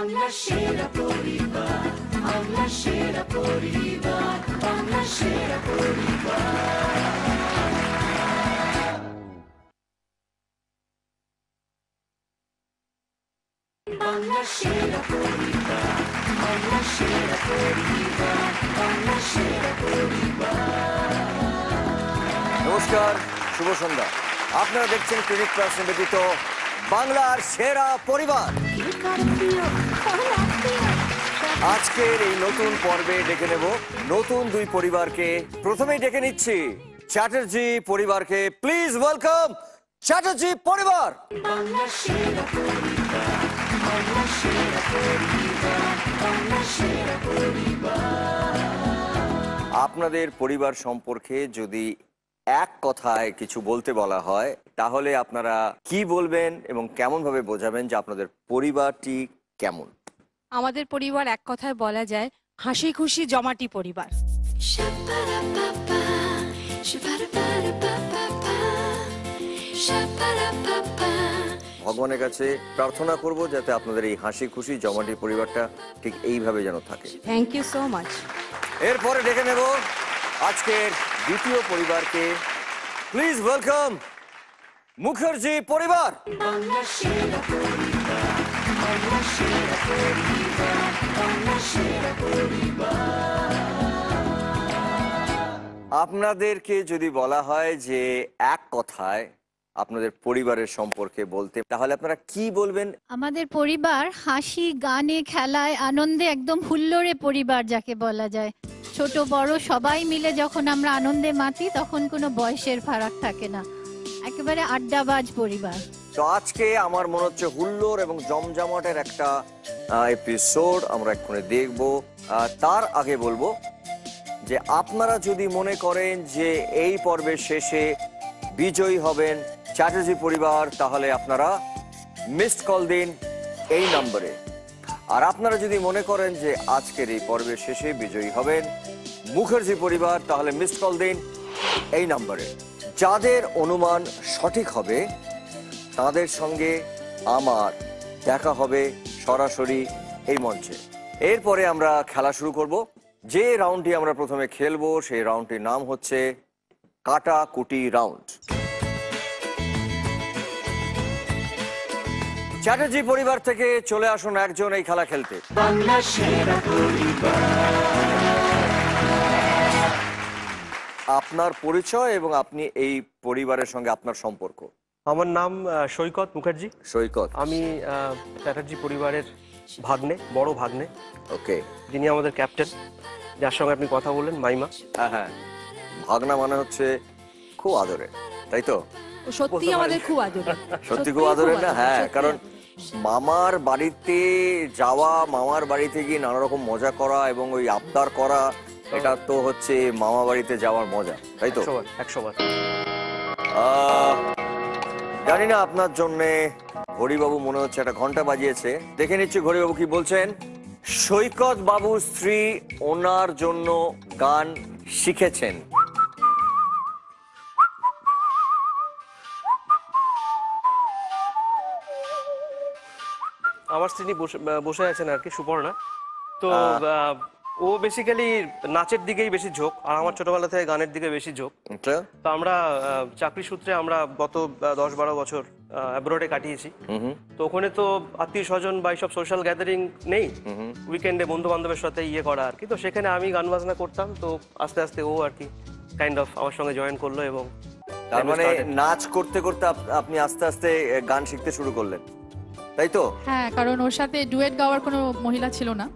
বাংলা সেরা পরিবার, বাংলা সেরা পরিবার, বাংলা সেরা পরিবার। বাংলা সেরা পরিবার, বাংলা সেরা পরিবার, বাংলা সেরা পরিবার। নমস্কার, শুভ সন্ধ্যা। আপনারা দেখছেন ক্লিনিক প্লাস নিবেদিত বাংলার সেরা পরিবার। আজকের এই নতুন পর্বে ডেকে নেব নতুন দুই পরিবারকে। প্রথমেই ডেকে নিচ্ছি চ্যাটার্জি পরিবারকে। প্লিজ ওয়েলকাম চ্যাটার্জি পরিবার। বাংলা সেরা পরিবার, বাংলা সেরা পরিবার, বাংলা সেরা পরিবার। আপনাদের পরিবার সম্পর্কে যদি এক কথায় কিছু বলতে বলা হয় তাহলে আপনারা কি বলবেন এবং কেমন ভাবে বোঝাবেন যে আপনাদের পরিবারটি কেমন? আমাদের পরিবার এক কথায় বলা যায় হাসি খুশি জমাটি পরিবার। ভগবানের কাছে প্রার্থনা করব যাতে আপনাদের এই হাসি খুশি জমাটি পরিবারটা ঠিক এইভাবে যেন থাকে। Thank you so much. এরপরে ডেকে নেব আজকের দ্বিতীয় পরিবারকে। প্লিজ ওয়েলকাম মুখার্জি পরিবার। বাংলা সেরা পরিবার, বাংলা সেরা পরিবার, বাংলা সেরা পরিবার। আপনাদেরকে যদি বলা হয় যে এক কথায় আপনাদের পরিবারের সম্পর্কে বলতে তাহলে আপনারা কি বলবেন? আমাদের পরিবার হাসি গানে খেলায় আনন্দে একদম হুল্লোড়ে পরিবার যাকে বলা যায়। ছোট বড় সবাই মিলে যখন আমরা আনন্দে মাতি তখন কোনো বয়সের ফারাক থাকে না, একেবারে আড্ডাবাজ পরিবার। তো আজকে আমার মনে হচ্ছে হুল্লোড় এবং জমজমাটের একটা এপিসোড আমরা এক্ষুনি দেখব। তার আগে বলবো যে আপনারা যদি মনে করেন যে এই পর্বের শেষে বিজয়ী হবেন চ্যাটার্জি পরিবার তাহলে আপনারা মিসড কল দিন এই নম্বরে। আর আপনারা যদি মনে করেন যে আজকের এই পর্বের শেষে বিজয়ী হবেন মুখার্জি পরিবার তাহলে মিসড কল দিন এই নম্বরে। যাদের অনুমান সঠিক হবে তাদের সঙ্গে আমার দেখা হবে সরাসরি এই মঞ্চে। এরপরে আমরা খেলা শুরু করব। যে রাউন্ডটি আমরা প্রথমে খেলবো সেই রাউন্ডটির নাম হচ্ছে কাটাকুটি রাউন্ড। চ্যাটার্জি পরিবার থেকে চলে আসুন একজন এই খেলা খেলতে। বাংলা সেরা পরিবার। আপনার পরিচয় এবং আপনি এই পরিবারের সঙ্গে আপনার সম্পর্ক। আমার নাম সৈকত মুখার্জি। সৈকত, আমি চ্যাটার্জি পরিবারের ভাগ্নে, বড় ভাগ্নে। ওকে। যিনি আমাদের ক্যাপ্টেন, যার সঙ্গে আপনি কথা বললেন, মাইমা। হ্যাঁ হ্যাঁ, ভাগনা মানে হচ্ছে খুব আদরে, তাই তো? সত্যি আমাদের খুব আদরের। সত্যি খুব আদরের না? হ্যাঁ, কারণ মামার বাড়িতে যাওয়া, মামার বাড়িতে গিয়ে নানা রকম মজা করা এবং ওই আবদার করা, এটা তো হচ্ছে মামা বাড়িতে যাওয়ার মজা, তাই তো? 100 বার। জানি না আপনার জন্য হরিবাবু মনে হচ্ছে একটা ঘন্টা বাজিয়েছে। দেখে নিচ্ছি হরিবাবু কি বলছেন। সৈকত বাবুর স্ত্রী ওনার জন্য গান শিখেছেন। আমার স্ত্রী বসে আছেন আর কি, সুপর্ণা। তো ও বেসিক্যালি নাচের দিকেই বেশি ঝোঁক, আর আমার ছোটবেলা থেকে গানের দিকে বেশি ঝোঁক। তো আমরা চাকরি সূত্রে আমরা গত 10-12 বছর অ্যাব্রোডে কাটিয়েছি। তো ওখানে তো আত্মীয় স্বজন বা এইসব সোশ্যাল গ্যাদারিং নেই, উইকেন্ডে বন্ধু বান্ধবের সাথে ইয়ে করা আর কি। তো সেখানে আমি গান বাজনা করতাম, তো আস্তে আস্তে ও আর কি কাইন্ড অফ আমার সঙ্গে জয়েন করলো। এবং তার মানে নাচ করতে করতে আপনি আস্তে আস্তে গান শিখতে শুরু করলেন, তাই তো? হ্যাঁ, কারণ ওর সাথে ডুয়েট গাওয়ার কোনো মহিলা ছিল না।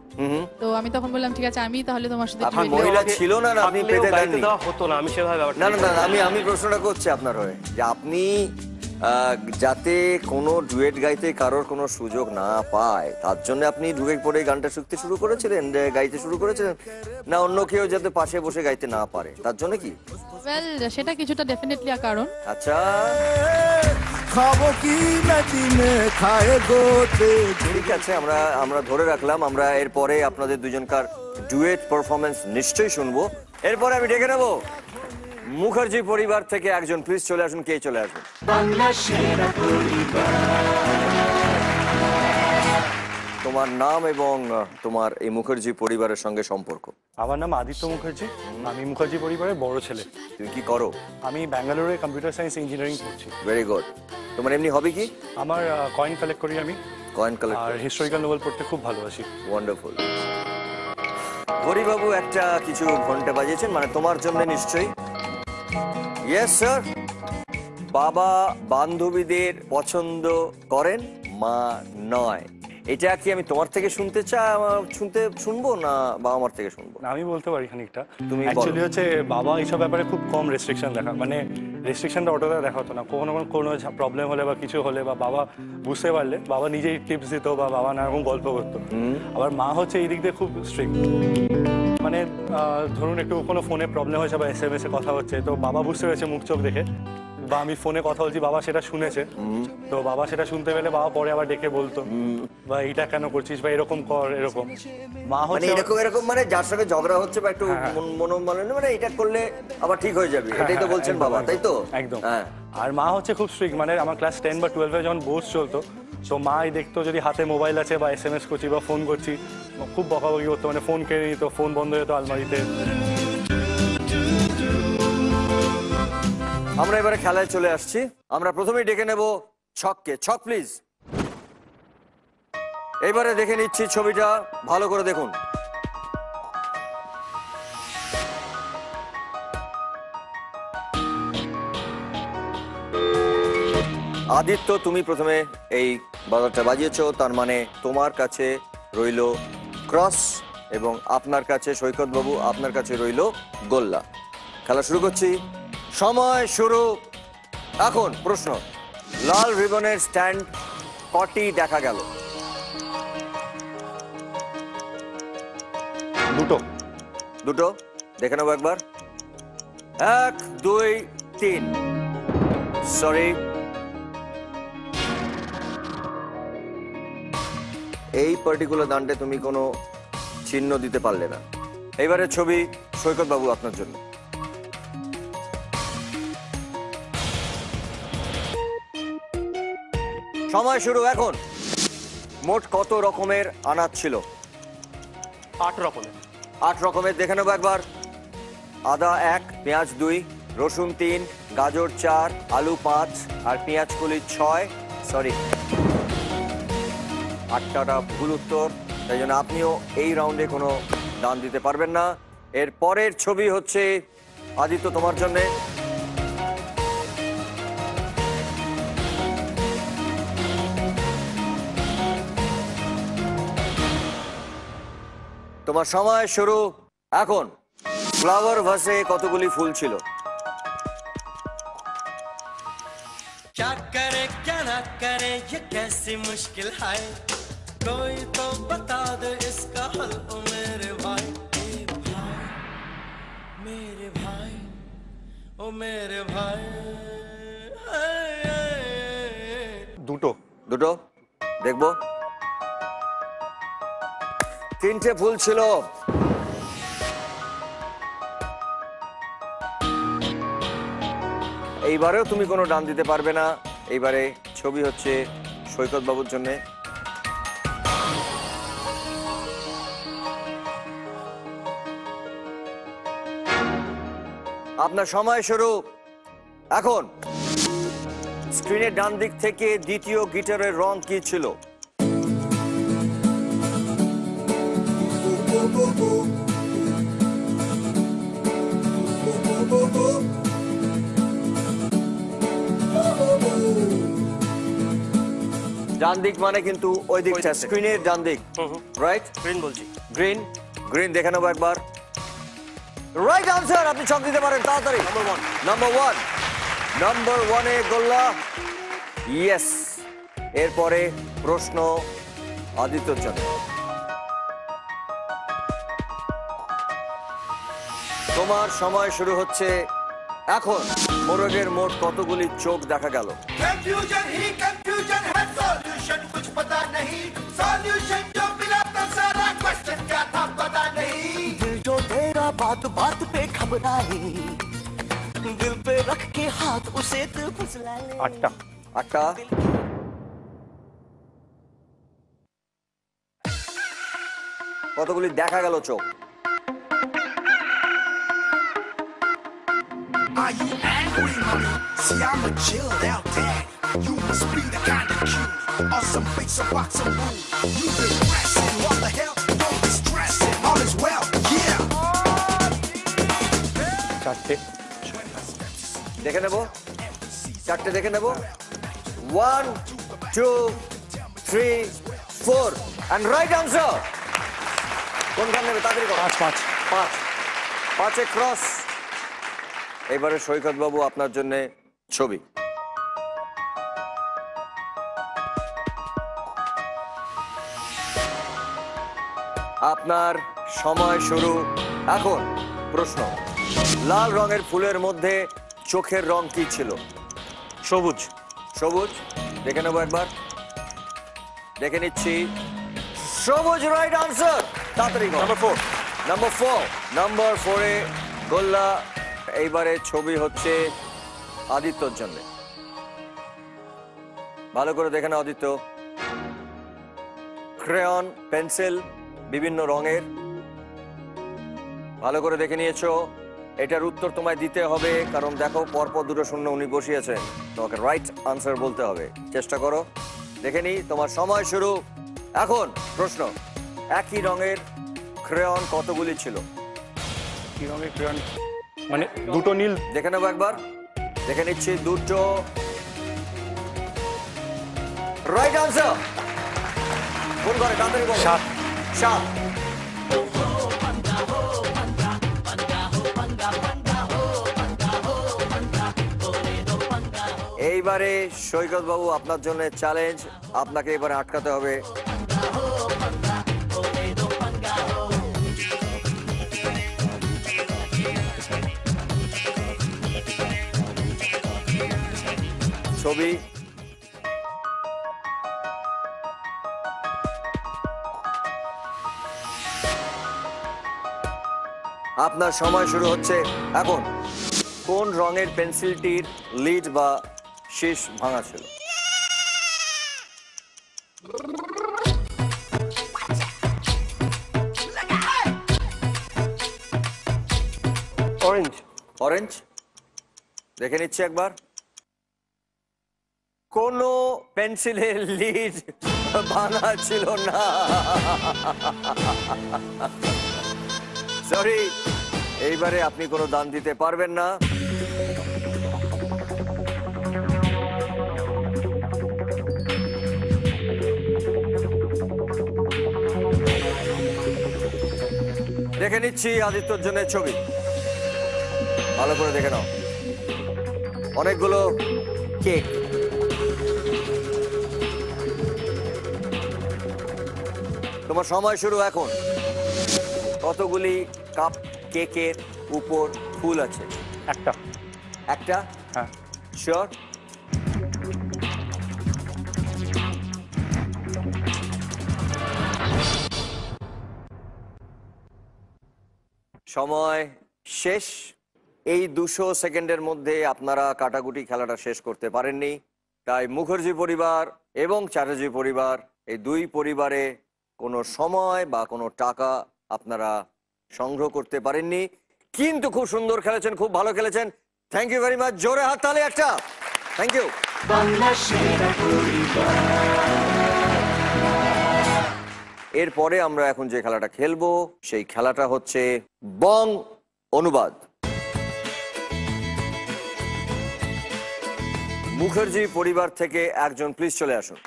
তো আমি তখন বললাম ঠিক আছে আমি তাহলে তোমার সাথে আপনার মহিলা ছিল না, আপনি পেতে দেননি? হতো না, আমি সেভাবে না না না, আমি প্রশ্নটা করছি আপনার হয়ে যে আপনি যাতে কোনো ডুয়েট গাইতে কারোর কোনো সুযোগ না পায় তার জন্য আপনি ঢুকে পড়ে গানটা শিখতে শুরু করেছিলেন, গাইতে শুরু করেছিলেন, না অন্য কেউ যাতে পাশে বসে গাইতে না পারে তার জন্য কি? ওয়েল, সেটা কিছুটা ডেফিনেটলি কারণ। আচ্ছা, খাবো কি নাচিনে খায় গোতে। ঠিক আছে, আমরা ধরে রাখলাম। আমরা এরপরে আপনাদের দুজনকার ডুয়েট পারফরমেন্স নিশ্চয়ই শুনবো। এরপরে আমি ডেকে নেব মুখার্জি পরিবার থেকে একজন। প্লিজ চলে আসুন। কে চলে আসুন? বাংলা সেরা পরিবার। তোমার নাম এবং তোমার এই মুখার্জি পরিবারের সঙ্গে সম্পর্ক। আমার নাম আদিত্য মুখার্জি, আমি মুখার্জি পরিবারের বড় ছেলে। তুমি কি করো? আমি ব্যাঙ্গালোরে কম্পিউটার সায়েন্স ইঞ্জিনিয়ারিং করছি। Very good. তোমার এমনি হবি কি? আমার কয়েন কালেক্ট করি আমি, কয়েন আর কালেক্টর। হিস্টোরিক্যাল নোবেল পড়তে খুব ভালোবাসি। ওয়ান্ডারফুল। হরিবাবু একটা কিছু ঘন্টা বাজিয়েছেন, মানে তোমার জন্য নিশ্চয়ই। Yes sir. বাবা বান্ধবীদের পছন্দ করেন, মা নয়। এটা কি আমি তোমার থেকে শুনবো না বাবা মার থেকে শুনবো? আমি বলতে পারি খানিকটা। তুমি বলো। অ্যাকচুয়ালি হচ্ছে বাবা এইসব ব্যাপারে খুব কম রেস্ট্রিকশন দেখা, মানে রেস্ট্রিকশনটা অতটা দেখা হতো না। কোনো প্রবলেম হলে বা কিছু হলে বা বাবা বুঝতে পারলে বাবা নিজেই টিপস দিত বা বাবা নানারকম গল্প করতো। আবার মা হচ্ছে এই দিক দিয়ে খুব স্ট্রিক্ট, মানে ধরুন একটু কোনো ফোনে প্রবলেম হয়েছে বা SMS এ কথা হচ্ছে, তো বাবা বুঝতে পেরেছে মুখ চোখ দেখে, বা আমি ফোনে কথা বলছি বাবা সেটা শুনেছে, তো বাবা সেটা শুনতে পেলে বাবা পরে আবার ডেকে বলতো বা এইটা কেন করছিস বা এরকম কর, এরকম। মা মানে হচ্ছে এরকম মানে যার সঙ্গে ঝগড়া হচ্ছে বা একটু মানে এটা করলে আবার ঠিক হয়ে যাবে, এটাই তো বলছেন বাবা, তাই তো? একদম। হ্যাঁ। আর মা হচ্ছে খুব স্ট্রিক্ট, মানে আমার ক্লাস 10 বা 12 যখন বোর্ড চলতো, তো মাই দেখতো যদি হাতে মোবাইল আছে বা SMS করছি বা ফোন করছি, খুব বকাবকি করতো, মানে ফোন কেড়ে নিত, ফোন বন্ধ হয়ে যেত আলমারিতে। আমরা এবারে খেলায় চলে আসছি। আমরা প্রথমেই ডেকে নেব ছককে। ছক প্লিজ। এবারে দেখে নিচ্ছি ছবিটা, ভালো করে দেখুন। আদিত্য, তুমি প্রথমে এই বাজারটা বাজিয়েছো, তার মানে তোমার কাছে রইল ক্রস এবং আপনার কাছে সৈকত বাবু, আপনার কাছে রইল গোল্লা। খেলা শুরু করছি, সময় শুরু এখন। প্রশ্ন, লাল রিবনের স্ট্যান্ড কটি দেখা গেল? দুটো। দেখে নেবো একবার। 1 2 3। সরি, এই পার্টিকুলার দানটে তুমি কোনো চিহ্ন দিতে পারলে না। এবারে ছবি সৈকত বাবু আপনার জন্য। সময় শুরু এখন। মোট কত রকমের আনাজ ছিল? 8 রকমের। 8 রকমের। দেখে নেবো একবার। আদা 1, পেঁয়াজ 2, রসুন 3, গাজর 4, আলু 5 আর পেঁয়াজ কলি 6। সরি, 8টা ভুল উত্তর, তাই জন্য আপনিও এই রাউন্ডে কোনো দান দিতে পারবেন না। এর পরের ছবি হচ্ছে আদিত্য তোমার জন্য। তোমার সময় শুরু এখন। ফ্লাওয়ার ভাসে কতগুলি ফুল ছিল? क्या करे क्या ना करे ये कैसी मुश्किल है, कोई तो बता दे इसका हल ओ मेरे भाई। मेरे भाई ओ मेरे भाई। দুটো দেখবো। 3টে ফুল ছিল। এইবারেও তুমি কোনো ডান দিতে পারবে না। এইবারে ছবি হচ্ছে সৈকত বাবুর জন্য। আপনার সময় শুরু এখন। স্ক্রিনের ডান দিক থেকে দ্বিতীয় গিটারের রং কি ছিল? ডান দিক মানে কিন্তু ওই দিকটা, স্ক্রিনের ডান দিক, রাইট? গ্রিন বলছি। গ্রিন। গ্রিন দেখে নেবো একবার। Right answer. আপনি ছক দিতে পারেন তাড়াতাড়ি। নাম্বার 1 গোল্লা। ইয়েস। এরপরে প্রশ্ন আদিত্যর জন্য। তোমার সময় শুরু হচ্ছে এখন। মোরগের মোট কতগুলি চোখ দেখা গেল? कंफ्यूजन ही कंफ्यूजन है, सॉल्यूशन कुछ पता नहीं, सॉल्यूशन जो मिला तो सारा क्वेश्चन क्या था पता नहीं। दिल जो तेरा बात बात पे घबराए, दिल पे रख के हाथ उसे दिल फुसला ले। 8টা। কতগুলি দেখা গেল চোখ? Are you angry, mommy? See, I'm a chilled out dad. You must be the kind of cute or some big box of mood. You've been pressing, what the hell? Don't be stressing, all is well, yeah. চারটে। দেখে নেব, চারটে দেখে নেব। 1 2 3 4 and right answer. কোন গান নেবে তাড়াতাড়ি করো। 5 5 5 ক্রস। এবারে সৈকত বাবু আপনার জন্য ছবি। আপনার সময় শুরু এখন। প্রশ্ন, লাল রঙের ফুলের মধ্যে চোখের রং কি ছিল? সবুজ। সবুজ। দেখে নেবো একবার, দেখে নিচ্ছি। সবুজ রাইট আনসার। তাড়াতাড়ি নাম্বার 4 এ গোল্লা। এইবারে ছবি হচ্ছে আদিত্যর জন্য। ভালো করে দেখে না আদিত্য। ক্রেয়ন, পেন্সিল বিভিন্ন রঙের, ভালো করে দেখে নিয়েছো। এটার উত্তর তোমায় দিতে হবে, কারণ দেখো পরপর দুটো শূন্য উনি বসিয়েছেন, তোমাকে রাইট আনসার বলতে হবে। চেষ্টা করো। দেখে নি, তোমার সময় শুরু এখন। প্রশ্ন, একই রঙের ক্রেয়ন কতগুলি ছিল? কি রঙের ক্রেয়ন? মানে দুটো নীল। দেখে নেবো একবার, দেখে নিচ্ছি। দুটো রাইট আনসার। কোন করে তাড়াতাড়ি বলো। 7 7। এইবারে সৈকত বাবু আপনার জন্য চ্যালেঞ্জ, আপনাকে এবারে আটকাতে হবে। ছবি, আপনার সময় শুরু হচ্ছে এখন। কোন রঙের পেন্সিলটির লিড বা শীষ ভাঙা ছিল? অরেঞ্জ। অরেঞ্জ। দেখে নিচ্ছি একবার। কোন পেন্সিলের লিড ভাঙা ছিল না। সরি, এইবারে আপনি কোনো দান দিতে পারবেন না। দেখে নিচ্ছি আদিত্যর জন্য ছবি। ভালো করে দেখে নাও। অনেকগুলো কেক। তোমার সময় শুরু এখন। কতগুলি কাপ কেকের উপর ফুল আছে? একটা। একটা? হ্যাঁ। শিওর? সময় শেষ। এই 200 সেকেন্ডের মধ্যে আপনারা কাটাকুটি খেলাটা শেষ করতে পারেননি, তাই মুখার্জি পরিবার এবং চ্যাটার্জি পরিবার, এই দুই পরিবারে কোনো সময় বা কোনো টাকা আপনারা সংগ্রহ করতে পারেননি, কিন্তু খুব সুন্দর খেলেছেন, খুব ভালো খেলেছেন। Thank you very much. জোরে হাততালি একটা। Thank you. এরপরে আমরা এখন যে খেলাটা খেলবো সেই খেলাটা হচ্ছে বং অনুবাদ। মুখার্জি পরিবার থেকে একজন প্লিজ চলে আসুন।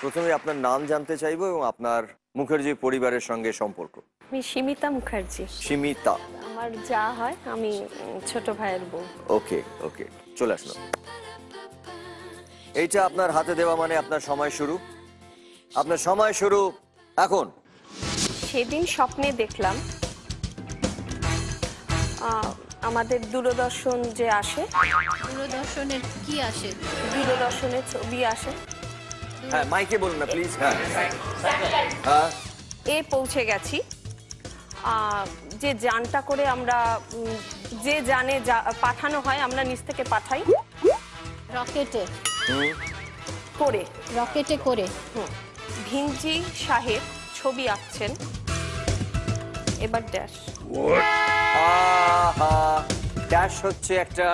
প্রথমে আপনার নাম জানতে চাইবো এবং আপনার মুখার্জি পরিবারের সঙ্গে সম্পর্ক। আমি সীমিতা মুখার্জি। সীমিতা। আমার যা হয়, আমি ছোট ভাইয়ের বউ। ওকে ওকে, চলে আসুন। এইটা আপনার হাতে দেওয়া মানে আপনার সময় শুরু। আপনার সময় শুরু এখন। সেদিন স্বপ্নে দেখলাম আমাদের দূরদর্শন যে আসে, দূরদর্শনের কি আসে? দূরদর্শনের ছবি আসে। হ্যাঁ, মাইকে বলুন না প্লিজ। হ্যাঁ হ্যাঁ। এ পৌঁছে গেছি। যে যানটা করে আমরা, যে যানে পাঠানো হয়, আমরা নিচ থেকে পাঠাই রকেটে। করে রকেটে করে ভিঞ্জি সাহেব ছবি আঁকছেন। এবার ড্যাশ। ড্যাশ হচ্ছে একটা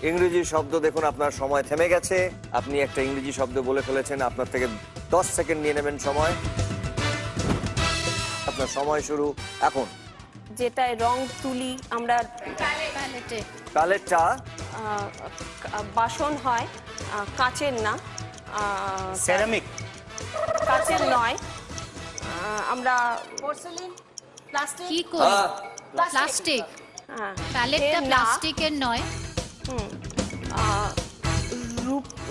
ইংরেজি শব্দ। দেখুন আপনার সময় থেমে গেছে, আপনি একটা ইংরেজি শব্দ বলে ফেলেছেন। আপনার থেকে 10 সেকেন্ড নিয়ে নেবেন সময়। আপনার সময় শুরু এখন। যেটায় রং তুলি আমরা, প্যালেটে প্যালেটটা বাসন হয়, কাচের না, সেরামিক, কাচের নয়, আমরা কি করি? প্লাস্টিক। হ্যাঁ, প্যালেটটা এর না, প্লাস্টিকের নয়,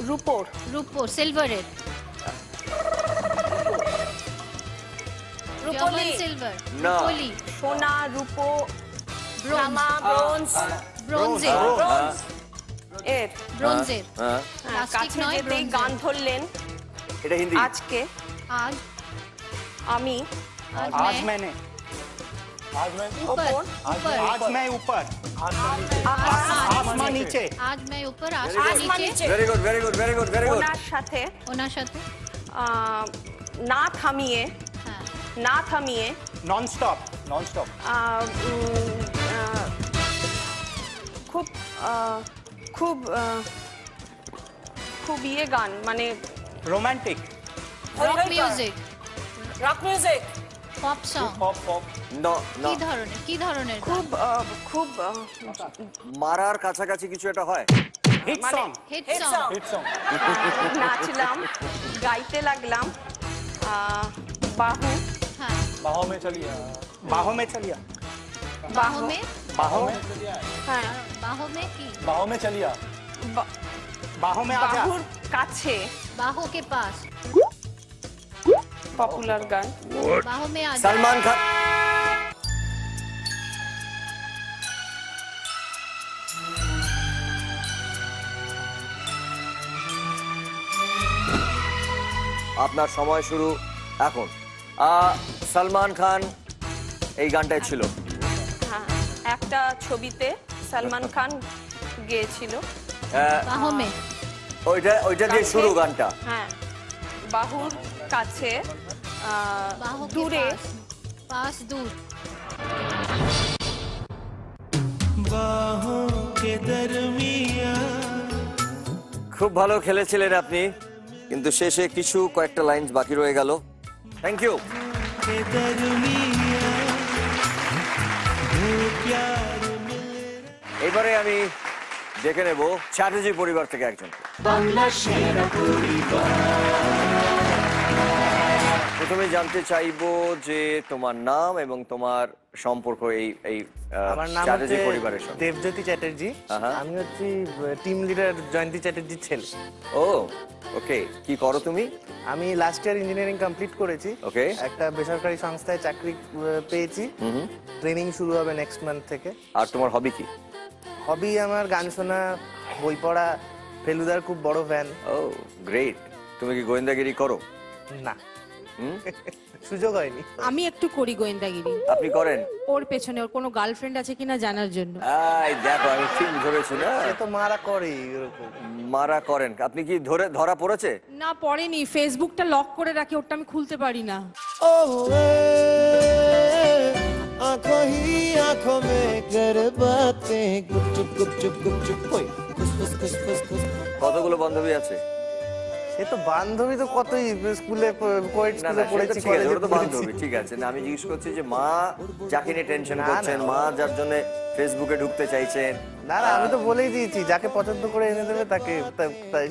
রূপোর, রূপোর, সিলভারের। রূপলি, সিলভার, না। রূপলি, সোনা, রূপো, ব্রোঞ্জ, তামা, ব্রোঞ্জ, ব্রোঞ্জের, এর ব্রোঞ্জের। হ্যাঁ, প্লাস্টিক কাছে নয়, যেতেই ব্রোঞ্জের। গান ধরলেন। এটা হিন্দি। আজকে আজ, আমি आज मैंने, आज मैं ওপর, ऊपर, आज मैं ऊपर, आसमान नीचे, আজ मैं ऊपर, आसमान नीचे। Very good, very good, very good, very good. ওনার সাথে ওনার সাথে, না থামিয়ে, হ্যাঁ, না থামিয়ে नॉन स्टॉप, नॉन स्टॉप, খুব খুব খুব ইয়ে গান, মানে romantic, rock music, rock music, pop song. Pop pop, না, না। কি ধরনের গান? খুব খুব মারার কাছাকাছি কিছু একটা হয়। हिट মানে सॉन्ग, হিট hit সং। song। हिट सॉन्ग, নাচলাম, গাইতে লাগলাম। বাহু, হ্যাঁ, बाहों में चलिए, बाहों में चलिए, বাহু মে, बाहों में, হ্যাঁ, বাহু মে কি? बाहों में चलिए, বা- बाहों में आ जा, বাহুর কাছে, বাহু কে পাস, পপুলার গান। বাহু মে আ যা। সালমান খান। আপনার সময় শুরু এখন। সালমান খান এই গানটাই ছিল। হ্যাঁ, একটা ছবিতে সালমান খান গেয়েছিল। বাহু মে, ওইটা দিয়ে শুরু গানটা। হ্যাঁ, বাহুর কাছে, বাহু কে দূরে, পাস, পাস দূর। খুব ভালো খেলেছিলেন আপনি, কিন্তু শেষে কয়েকটা লাইন বাকি রয়ে গেল। Thank you. এবারে আমি দেখে নেব চ্যাটার্জি পরিবার থেকে একজন। প্রথমে জানতে চাইবো যে তোমার নাম এবং তোমার সম্পর্ক এই এই আমার নাম চ্যাটার্জি হচ্ছে পরিবারের সঙ্গে। দেবজ্যোতি চ্যাটার্জি। আমি হচ্ছি টিম লিডার জয়ন্তী চ্যাটার্জির ছেলে। ও ওকে, কি করো তুমি? আমি লাস্ট ইয়ার ইঞ্জিনিয়ারিং কমপ্লিট করেছি। ওকে। একটা বেসরকারি সংস্থায় চাকরি পেয়েছি। ট্রেনিং শুরু হবে নেক্সট মান্থ থেকে। আর তোমার হবি কি? হবি আমার গান শোনা, বই পড়া, ফেলুদার খুব বড় ফ্যান। ও গ্রেট। তুমি কি গোয়েন্দাগিরি করো? না, সুযোগ হয়নি। আমি একটু করি গোয়েন্দাগিরি। আপনি করেন? ওর পেছনে ওর কোনো গার্লফ্রেন্ড আছে কিনা জানার জন্য। এই দেখো, আমি ঠিক ধরেছি না? সে তো মারা করে এরকম। মারা করেন? আপনি কি ধরা পড়েছে? না পড়েনি, ফেসবুকটা লক করে রাখি, ওটা আমি খুলতে পারি না। आंखों ही आंखों में कर बातें गुपचुप गुपचुप गुपचुप कोई खुस खुस खुस खुस खुस। কতগুলো বান্ধবী আছে? সে তো বান্ধবী তো কতই, স্কুলে কোয়েট না স্কুলে না, পড়েছি, ঠিক আছে, কলেজে ওটা তো পড়েছি। বান্ধবী, ঠিক আছে। না, আমি জিজ্ঞেস করছি যে মা যাকে নিয়ে টেনশন না, করছেন, না। মা যার জন্য ফেসবুকে ঢুকতে চাইছেন। না না, আমি তো বলেই দিয়েছি যাকে পছন্দ করে এনে দেবে তাকে,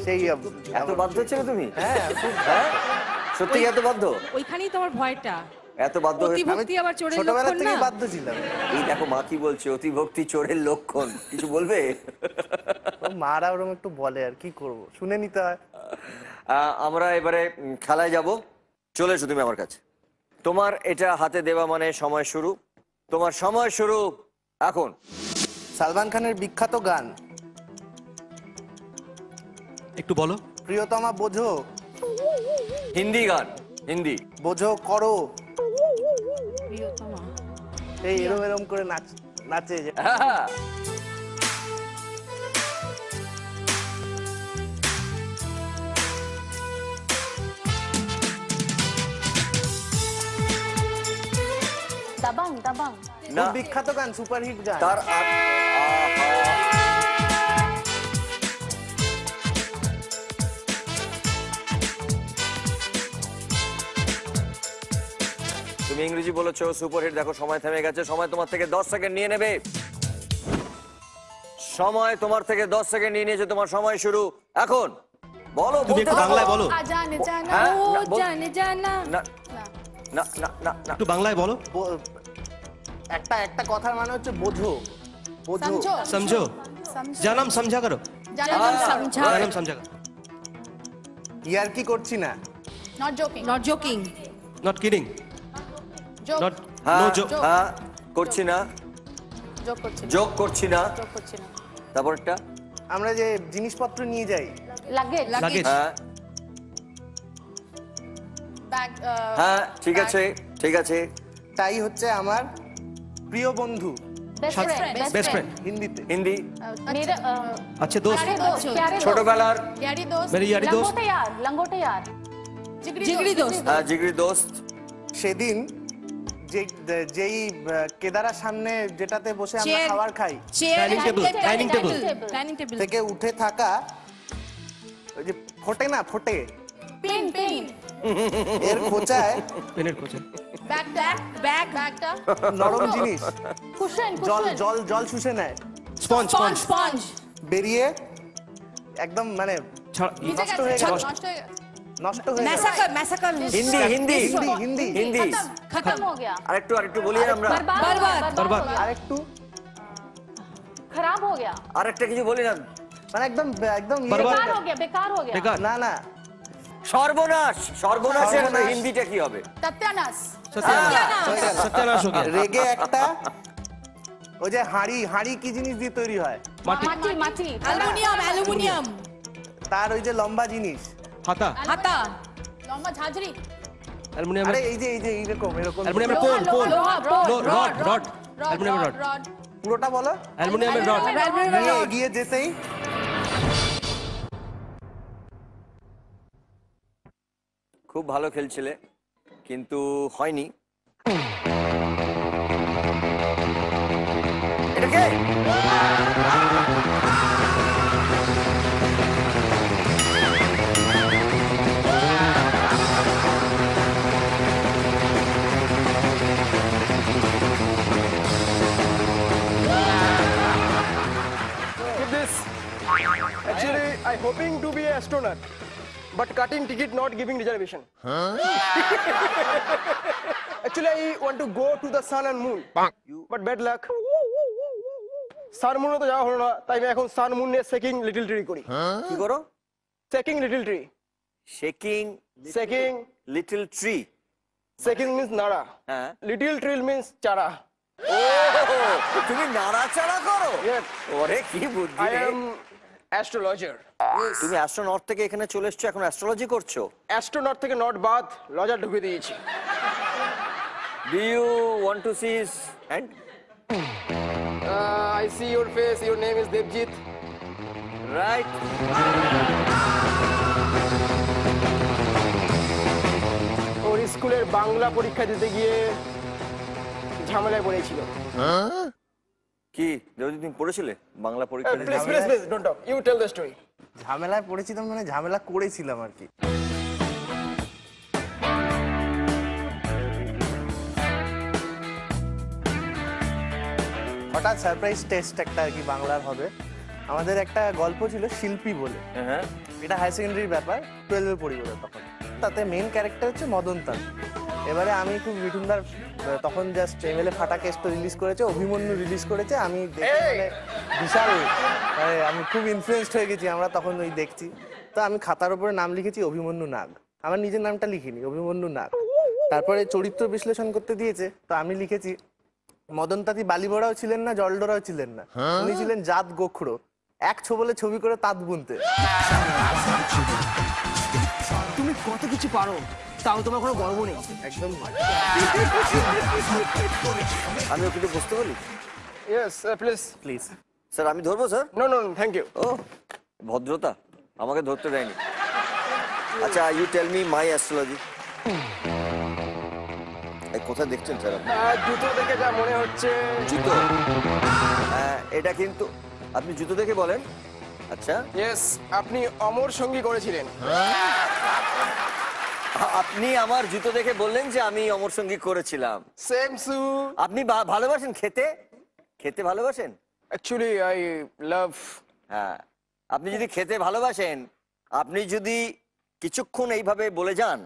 সেই এত বাধ্য ছিলে তুমি? হ্যাঁ, খুব। হ্যাঁ সত্যি এত বাধ্য? ওইখানেই তো আমার ভয়টা। এত বাধ্য হয়ে অতিভক্তি আবার চোরের ছোটবেলা লক্ষণ থেকে না। বাধ্য ছিলাম। এই দেখো মা কি বলছে, অতিভক্তি চোরের লক্ষণ। কিছু বলবে? ও মারা ওরকম একটু বলে, আর কি করব, শুনে নিতে হয়। আমরা এবারে খেলায় যাব। চলে এসো তুমি আমার কাছে। তোমার এটা হাতে দেওয়া মানে সময় শুরু। তোমার সময় শুরু এখন। সালমান খানের বিখ্যাত গান একটু বলো। প্রিয়তমা বোঝো। হিন্দি গান, হিন্দি। বোঝো করো। প্রিয়তমা। এই এরম এরম করে নাচে যে। হ্যাঁ। দাবাং দাবাং না, খুব বিখ্যাত গান, সুপারহিট গান। তার তুমি ইংরেজি বলেছো সুপারহিট। দেখো সময় থেমে গেছে, সময় তোমার থেকে 10 সেকেন্ড নিয়ে নেবে। সময় তোমার থেকে 10 সেকেন্ড নিয়ে নিয়েছে, তোমার সময় শুরু এখন। বলো, তুমি একটু বাংলায় বলো। আজানে জানা হ্যাঁ, ও না, বল- জানে জানা না না না না না একটু বাংলায় বলো। একটা একটা কথার মানে হচ্ছে বোঝো, বোঝো। সমঝো সমঝো, জানাম সমঝা করো, জানাম সমঝা জানাম সমঝা করো। ইয়ার কি করছি না। Not joking not joking not kidding, joke not হ্যাঁ নো জোক। হ্যাঁ করছি না, জোক করছি যোগ করছি না। জোক করছি না তারপর একটা আমরা যে জিনিসপত্র নিয়ে যাই, লাগেজ লাগেজ, হ্যাঁ ব্যাগ হ্যাঁ ঠিক আছে ঠিক আছে। তাই হচ্ছে আমার প্রিয় বন্ধু বেস্ট ফ্রেন্ড বেস্ট ফ্রেন্ড, হিন্দিতে। হিন্দি मेरा আচ্ছা দোস্ত, प्यारे दोस्त प्यारे दोस्त ছোটবেলার यारी दोस्त मेरे यारी दोस्त। लंगोटे यार জিগরি দোস্ত হ্যাঁ, জিগরি দোস্ত। সেদিন যেই কেদারার সামনে যেটাতে বসে আমরা Chair. খাবার খাই dining table, dining table, dining table থেকে উঠে থাকা ওই যে ফোটে না, ফোটে पिन पिन এর খোঁচায় পেনের কোচে, बैग बैग बैगটা নরম জিনিস कुशन জল कुशन জল জল শুষে নেয়, স্পঞ্জ स्पंज স্পঞ্জ, स्पंज বেরিয়ে একদম মানে নষ্ট হয়ে গেল, नष्ट हो गया নষ্ট হয়ে গেল। ম্যাসাকার ম্যাসাকার হিন্দি হিন্দি হিন্দি হিন্দি হিন্দি खत्म हो गया আরেকটু বলি আমরা, बर्बाद আরেকটু खराब हो गया আরেকটা কিছু বলি না। মানে একদম একদম ইয়ে বরবাদ। করে দেয়। बेकार हो गया বেকার, না না সর্বনাশ। সর্বনাশের সর্বনাশ। হিন্দিটা কি হবে? सत्यानाश সত্যানাশ হয়ে গেল। রেগে একটা ওই যে হাঁড়ি, হাঁড়ি কি জিনিস দিয়ে তৈরি হয়? মাটি, माटी माटी অ্যালুমিনিয়াম অ্যালুমিনিয়াম তার ওই যে লম্বা জিনিস, হাতা, হাতা लंबा झांझरी অ্যালুমিনিয়ামের, আরে এই যে এইরকম এরকম অ্যালুমিনিয়ামের পোল, পোল, রড, রড, অ্যালুমিনিয়ামের রড, रॉड পুরোটা বলো। অ্যালুমিনিয়ামের রড, নিয়ে এগিয়ে যেতেই খুব ভালো খেলছিলে কিন্তু হয়নি। এটা কে? This actually I hoping to be an astronaut, but cutting ticket not giving reservation. Actually I want to go to the sun and moon, but bad luck. Sun moon তো যাওয়া হলো না, তাই আমি এখন sun moon নিয়ে checking little tree করি। কি করো? Checking little tree, shaking checking little tree. Checking means নাড়া, হ্যাঁ, লিটল ট্রি মিন্স চারা। ও তুমি নাড়াচাড়া করো? Yes, ওরে কি বুদ্ধি I রে। am astrologer. তুমি অ্যাস্ট্রোনট থেকে এখানে চলে এসছো, এখন অ্যাস্ট্রোলজি করছো? অ্যাস্ট্রোনট থেকে নট বাদ লজার ঢুকে দিয়েছি। Do you want to see his hand? I see your face, your name is Devjit. Right. ওর স্কুলের বাংলা পরীক্ষা দিতে গিয়ে ঝামেলায় পড়েছিল। কি দেবজি তুমি পড়েছিলে বাংলা পরীক্ষা দিতে? Please please please don't talk, you tell the story. ঝামেলায় পড়েছিলাম মানে ঝামেলা করেছিলাম আর কি। হঠাৎ সারপ্রাইজ টেস্ট একটা আর কি বাংলার হবে। আমাদের একটা গল্প ছিল শিল্পী বলে, হ্যাঁ, এটা হায়ার সেকেন্ডারির ব্যাপার, 12-এ পড়ি বলে তখন। তাতে মেন ক্যারেক্টার হচ্ছে মদন তান। এবারে আমি খুব মিঠুনদার তখন জাস্ট এমএলএ ফাটা কেস তো রিলিজ করেছে, অভিমন্যু রিলিজ করেছে, আমি দেখে মানে বিশাল আমি খুব ইনফ্লুয়েসড হয়ে গেছি। আমরা তখন ওই দেখছি, তো আমি খাতার উপরে নাম লিখেছি অভিমন্যু নাগ, আমার নিজের নামটা লিখিনি, অভিমন্যু নাগ। তারপরে চরিত্র বিশ্লেষণ করতে দিয়েছে, তো আমি লিখেছি মদন তাঁতি বালিবড়াও ছিলেন না, জলডোরাও ছিলেন না, উনি ছিলেন জাত গোখরো, এক বলে ছবি করে তাঁত বুনতে। তুমি কত কিছু পারো, তাও তোমার কোনো গর্ব নেই। একদম আমি ওকে একটু বুঝতে পারি? ইয়েস প্লিজ প্লিজ স্যার আমি ধরবো sir? No no thank you. ও ভদ্রতা, আমাকে ধরতে দেয়নি। আচ্ছা you tell me my astrology. কোথায় দেখছেন স্যার আপনি? জুতো দেখে যা মনে হচ্ছে। জুতো? এটা কিন্তু আপনি জুতো দেখে বলেন। আচ্ছা, ইয়েস, আপনি অমর সঙ্গী করেছিলেন। আপনি আমার জুতো দেখে বললেন যে আমি অমর সঙ্গী করেছিলাম। সেম সু। আপনি ভালোবাসেন খেতে? খেতে ভালোবাসেন? Actually I love. হ্যাঁ, আপনি যদি খেতে ভালোবাসেন, আপনি যদি কিছুক্ষণ এইভাবে বলে যান,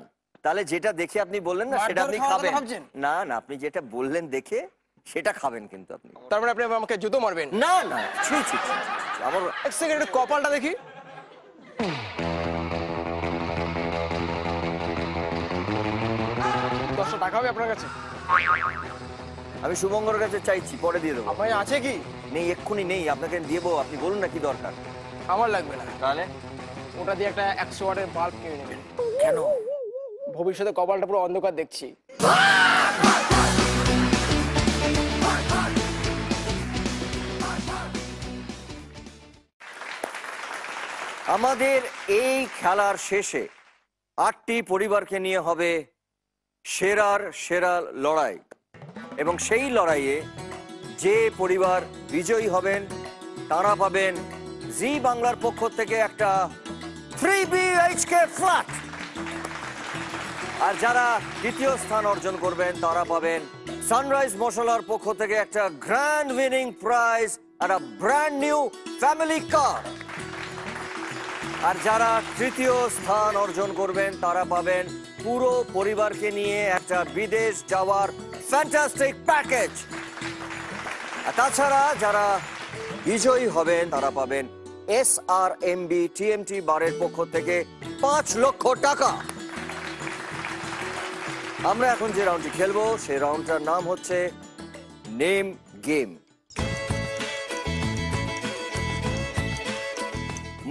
তাহলে যেটা দেখে আপনি বললেন না সেটা আপনি খাবেন। না না, আপনি যেটা বললেন দেখে সেটা খাবেন কিন্তু আপনি। তার মানে আপনি আমাকে জুতো মারবেন? না না, ছি ছি, আমার এক সেকেন্ড একটু কপালটা দেখি। 10 টাকা হবে আপনার কাছে? আমি শুভঙ্করের কাছে চাইছি, পরে দিয়ে দেবো। আপনার আছে কি? নেই, এক্ষুনি নেই, আপনাকে দেবো। আপনি বলুন না কি দরকার। আমার লাগবে না। তাহলে ওটা দিয়ে একটা 100 ওয়াটের বাল্ব কিনে নেবেন। কেন? ভবিষ্যতে কপালটা পুরো অন্ধকার দেখছি। আমাদের এই খেলার শেষে 8টি পরিবারকে নিয়ে হবে সেরার সেরা লড়াই, এবং সেই লড়াইয়ে যে পরিবার বিজয়ী হবেন তারা পাবেন জি বাংলার পক্ষ থেকে একটা 3 BHK ফ্ল্যাট, আর যারা দ্বিতীয় স্থান অর্জন করবেন তারা পাবেন সানরাইজ মশলার পক্ষ থেকে একটা গ্র্যান্ড উইনিং প্রাইজ আর ব্র্যান্ড নিউ ফ্যামিলি কার। আর যারা তৃতীয় স্থান অর্জন করবেন তারা পাবেন পুরো পরিবারকে নিয়ে একটা বিদেশ যাওয়ার ফ্যান্টাস্টিক প্যাকেজ। আর তাছাড়া যারা বিজয়ী হবেন তারা পাবেন SRMB TMT বারের পক্ষ থেকে 5 লক্ষ টাকা। আমরা এখন যে রাউন্ডটি খেলবো সেই রাউন্ডটার নাম হচ্ছে নেম গেম।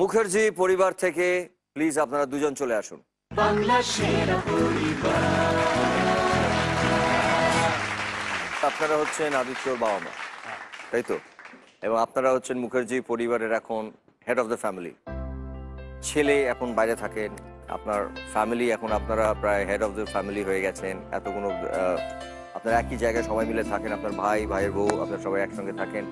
মুখার্জি পরিবার থেকে প্লিজ আপনারা দুজন চলে আসুন। আপনারা হচ্ছেন আদিত্যর বাবা মা, তাই তো? এবং আপনারা হচ্ছেন মুখার্জি পরিবারের এখন হেড অফ দ্য ফ্যামিলি। ছেলে এখন বাইরে থাকেন, আপনার ফ্যামিলি এখন আপনারা প্রায় হেড অফ দ্য ফ্যামিলি হয়ে গেছেন। এতগুলো আপনারা একই জায়গায় সবাই মিলে থাকেন, আপনার ভাই, ভাইয়ের বউ, আপনারা সবাই একসঙ্গে থাকেন।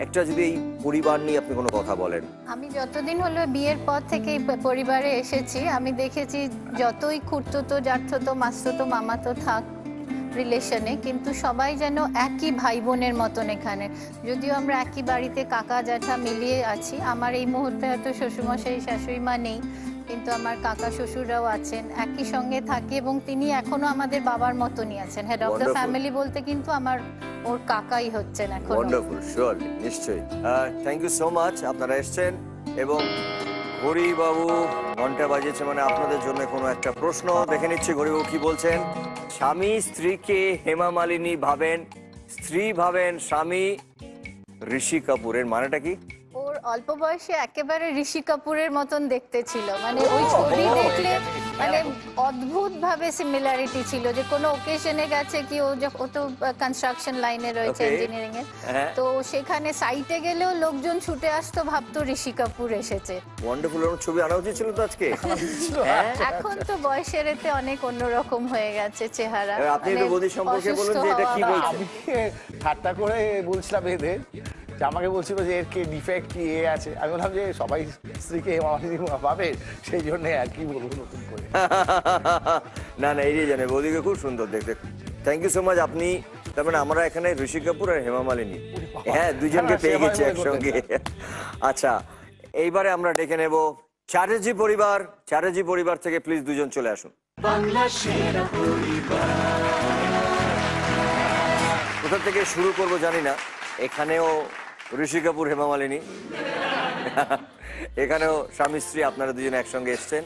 একটা যদি এই পরিবার নিয়ে আপনি কোনো কথা বলেন। আমি যতদিন হলো বিয়ের পর থেকে এই পরিবারে এসেছি, আমি দেখেছি যতই খুঁড়তো জাঠতো মাসতো মামাতো থাক রিলেশনে, কিন্তু সবাই যেন একই ভাই বোনের মতন এখানে। যদিও আমরা একই বাড়িতে কাকা জ্যাঠা মিলিয়ে আছি, আমার এই মুহূর্তে হয়তো শ্বশুরমশাই শাশুড়ি মা নেই, কিন্তু আমার কাকা শ্বশুররাও আছেন, একই সঙ্গে থাকি, এবং তিনি এখনো আমাদের বাবার মতনই আছেন। হেড অফ দ্য ফ্যামিলি বলতে কিন্তু আমার ওর কাকাই হচ্ছেন এখন। ওয়ান্ডারফুল, শিওরলি, নিশ্চয়ই। থ্যাংক ইউ সো মাচ, আপনারা এসেছেন। এবং হরিবাবু ঘন্টা বাজিয়েছে, মানে আপনাদের জন্য কোনো একটা প্রশ্ন দেখে নিচ্ছি হরিবাবু কি বলছেন। স্বামী স্ত্রীকে হেমা মালিনী ভাবেন, স্ত্রী ভাবেন স্বামী ঋষি কাপুরের, মানেটা কি? ওর অল্প বয়সে একেবারে ঋষি কাপুরের মতন দেখতে ছিল, মানে ওই ছবি দেখলে মানে অদ্ভুত ভাবে সিমিলারিটি ছিল, যে কোনো ওকেশনে গেছে কি ও তো কনস্ট্রাকশন লাইনে রয়েছে, ইঞ্জিনিয়ারিং এর, তো সেখানে সাইটে গেলেও লোকজন ছুটে আসতো, ভাবতো ঋষি কাপুর এসেছে। ওয়ান্ডারফুল, ওর ছবি আনা উচিত ছিল তো আজকে। এখন তো বয়সের এতে অনেক অন্যরকম হয়ে গেছে চেহারা। আপনি একটু বৌদি সম্পর্কে বলুন যে এটা কি বলছেন। আমি ঠাট্টা করে বলছিলাম এদের, যে আমাকে বলছিল যে এর কি ডিফেক্ট কি এ আছে, আমি বললাম যে সবাই স্ত্রীকে হেমা মালিনী পাবে, সেই জন্য আর কি বলবো নতুন করে। না না, এই যে জানে বৌদিকে খুব সুন্দর দেখতে। Thank you so much. আপনি তার মানে আমরা এখানে ঋষি কাপুর আর হেমা মালিনী, হ্যাঁ, দুজনকে পেয়ে গেছি একসঙ্গে। আচ্ছা, এইবারে আমরা ডেকে নেব চ্যাটার্জি পরিবার। চ্যাটার্জি পরিবার থেকে প্লিজ দুজন চলে আসুন। কোথা থেকে শুরু করব জানি না, এখানেও ঋষি কাপুর হেমা মালিনী, এখানেও স্বামী স্ত্রী আপনারা দুজন একসঙ্গে এসেছেন,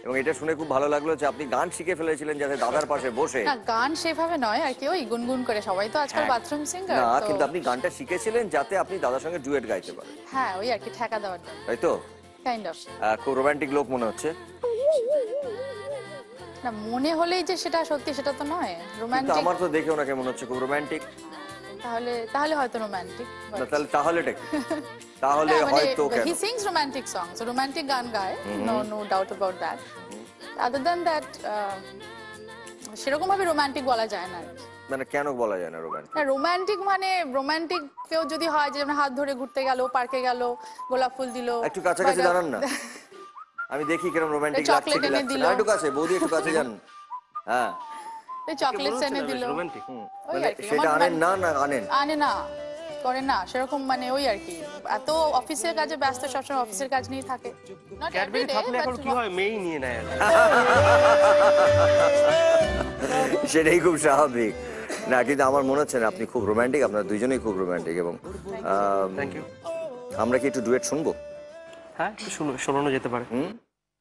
এবং এটা শুনে খুব ভালো লাগলো যে আপনি গান শিখে ফেলেছিলেন যাতে দাদার পাশে বসে। না, গান সেভাবে নয় আর কি, ওই গুনগুন করে, সবাই তো আজকাল বাথরুম সিঙ্গার। না, কিন্তু আপনি গানটা শিখেছিলেন যাতে আপনি দাদার সঙ্গে ডুয়েট গাইতে পারেন। হ্যাঁ, ওই আর কি, ঠেকা দেওয়ার জন্য, তাই তো? Kind of. খুব রোমান্টিক লোক মনে হচ্ছে। না, মনে হলেই যে সেটা সত্যি সেটা তো নয়। রোমান্টিক আমার তো দেখে ওনাকে মনে হচ্ছে খুব রোমান্টিক। তাহলে হয়তো রোমান্টিক। তাহলে তাহলে হয়তো he sings romantic songs, romantic গান গায়, no doubt about that. Other than that সেরকম ভাবে রোমান্টিক বলা যায় না। মানে কেন বলা যায় না রোমান্টিক? রোমান্টিক মানে রোমান্টিক কেউ যদি হয় যে হাত ধরে ঘুরতে গেল, পার্কে গেল, গোলাপ ফুল দিল, একটু কাছাকাছি দাঁড়ান না, আমি দেখি কিরকম রোমান্টিক লাগছে চকলেট কি এনে লাগছে দিল। না। একটু কাছে বৌদি, একটু কাছে যান। হ্যাঁ, চকলেট এনে দিল, রোমান্টিক। ওই মানে আর কি। সেটা আনেন না না আনেন? আনে না, করে না সেরকম, মানে ওই আর কি। এত অফিসের কাজে ব্যস্ত, সবসময় অফিসের কাজ নিয়ে থাকে। Not ক্যাডবেরি every day, থাকলে এখন but কি হয়, মেয়েই নিয়ে নেয়। সেটাই খুব স্বাভাবিক। না কিন্তু আমার মনে হচ্ছে না আপনি খুব রোমান্টিক, আপনারা দুইজনেই খুব রোমান্টিক। এবং থ্যাংক ইউ। আমরা কি একটু ডুয়েট শুনবো? হ্যাঁ, শোনানো যেতে পারে।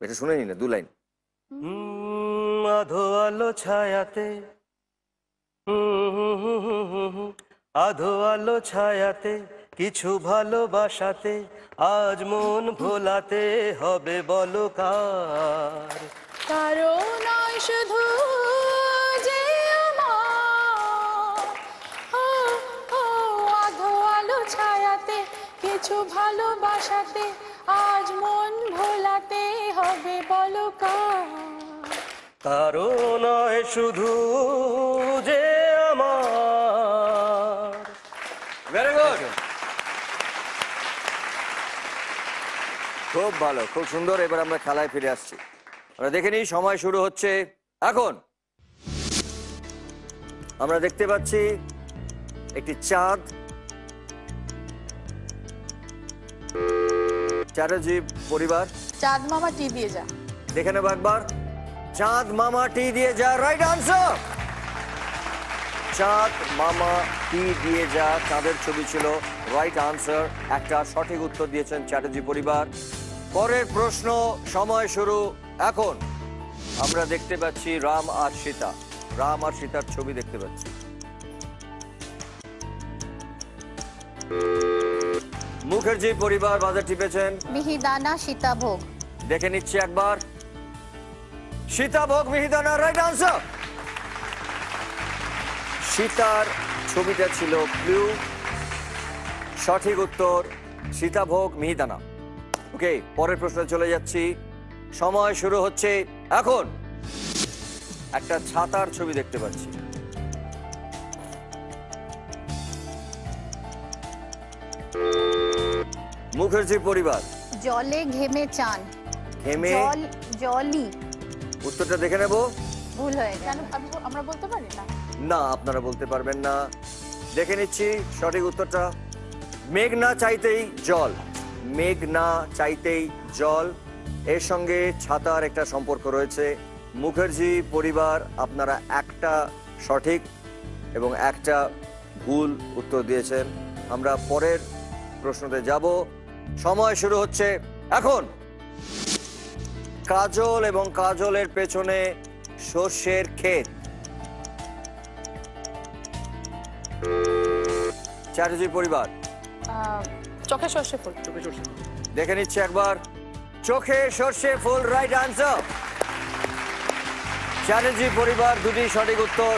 এটা শুনে নি না, 2 লাইন। আধো আলো ছায়াতে, আধো আলো ছায়াতে, কিছু ভালোবাসাতে, আজ মন ভোলাতে হবে বলো কার। কারো নয় শুধু যে আমার, আধো আলো ছায়াতে, কিছু ভালোবাসাতে, আজ মন ভোলাতে হবে বলো কার। কারো নয় শুধু যে আমার। ভেরি গুড, খুব ভালো, খুব সুন্দর। এবার আমরা খেলায় ফিরে আসছি। আমরা দেখে নিই, সময় শুরু হচ্ছে এখন। আমরা দেখতে পাচ্ছি একটি চাঁদ, চ্যাটার্জি পরিবার। চাঁদ মামা টি দিয়ে যা। দেখে নেব একবার। চাঁদ মামা টি দিয়ে যা, রাইট আনসার। চাঁদ মামা টি দিয়ে যা, চাঁদের ছবি ছিল রাইট আনসার। একটা সঠিক উত্তর দিয়েছেন চ্যাটার্জি পরিবার। পরের প্রশ্ন, সময় শুরু এখন। আমরা দেখতে পাচ্ছি রাম আর সীতা, রাম আর সীতার ছবি দেখতে পাচ্ছি। মুখার্জি পরিবার বাজার টিপেছেন। মিহিদানা সীতাভোগ। দেখে নিচ্ছি একবার। সীতাভোগ মিহিদানা, রাইট আনসার। সীতার ছবিটা ছিল ক্লু, সঠিক উত্তর সীতাভোগ মিহিদানা। ওকে, পরের প্রশ্নে চলে যাচ্ছি। সময় শুরু হচ্ছে এখন। একটা ছাতার ছবি দেখতে পাচ্ছি। মুখার্জি পরিবার। জলে ঘেমে চান। ঘেমে, জলি। উত্তরটা দেখে নেব। ভুল হয়ে গেল। আমরা বলতে পারি না? না, আপনারা বলতে পারবেন না। দেখে নিচ্ছি সঠিক উত্তরটা। মেঘ না চাইতেই জল, মেঘ না চাইতেই জল, এর সঙ্গে ছাতার একটা সম্পর্ক রয়েছে। মুখার্জি পরিবার আপনারা একটা সঠিক এবং একটা ভুল উত্তর দিয়েছেন। আমরা পরের প্রশ্নতে যাব। সময় শুরু হচ্ছে এখন। কাজল এবং কাজলের পেছনে সর্ষের ক্ষেত। চ্যাটার্জি পরিবার। চোখে সর্ষে ফুল। দেখে নিচ্ছে একবার। চোখে সর্ষে ফুল, রাইট আনসার। চ্যাটার্জি পরিবার দুটি সঠিক উত্তর।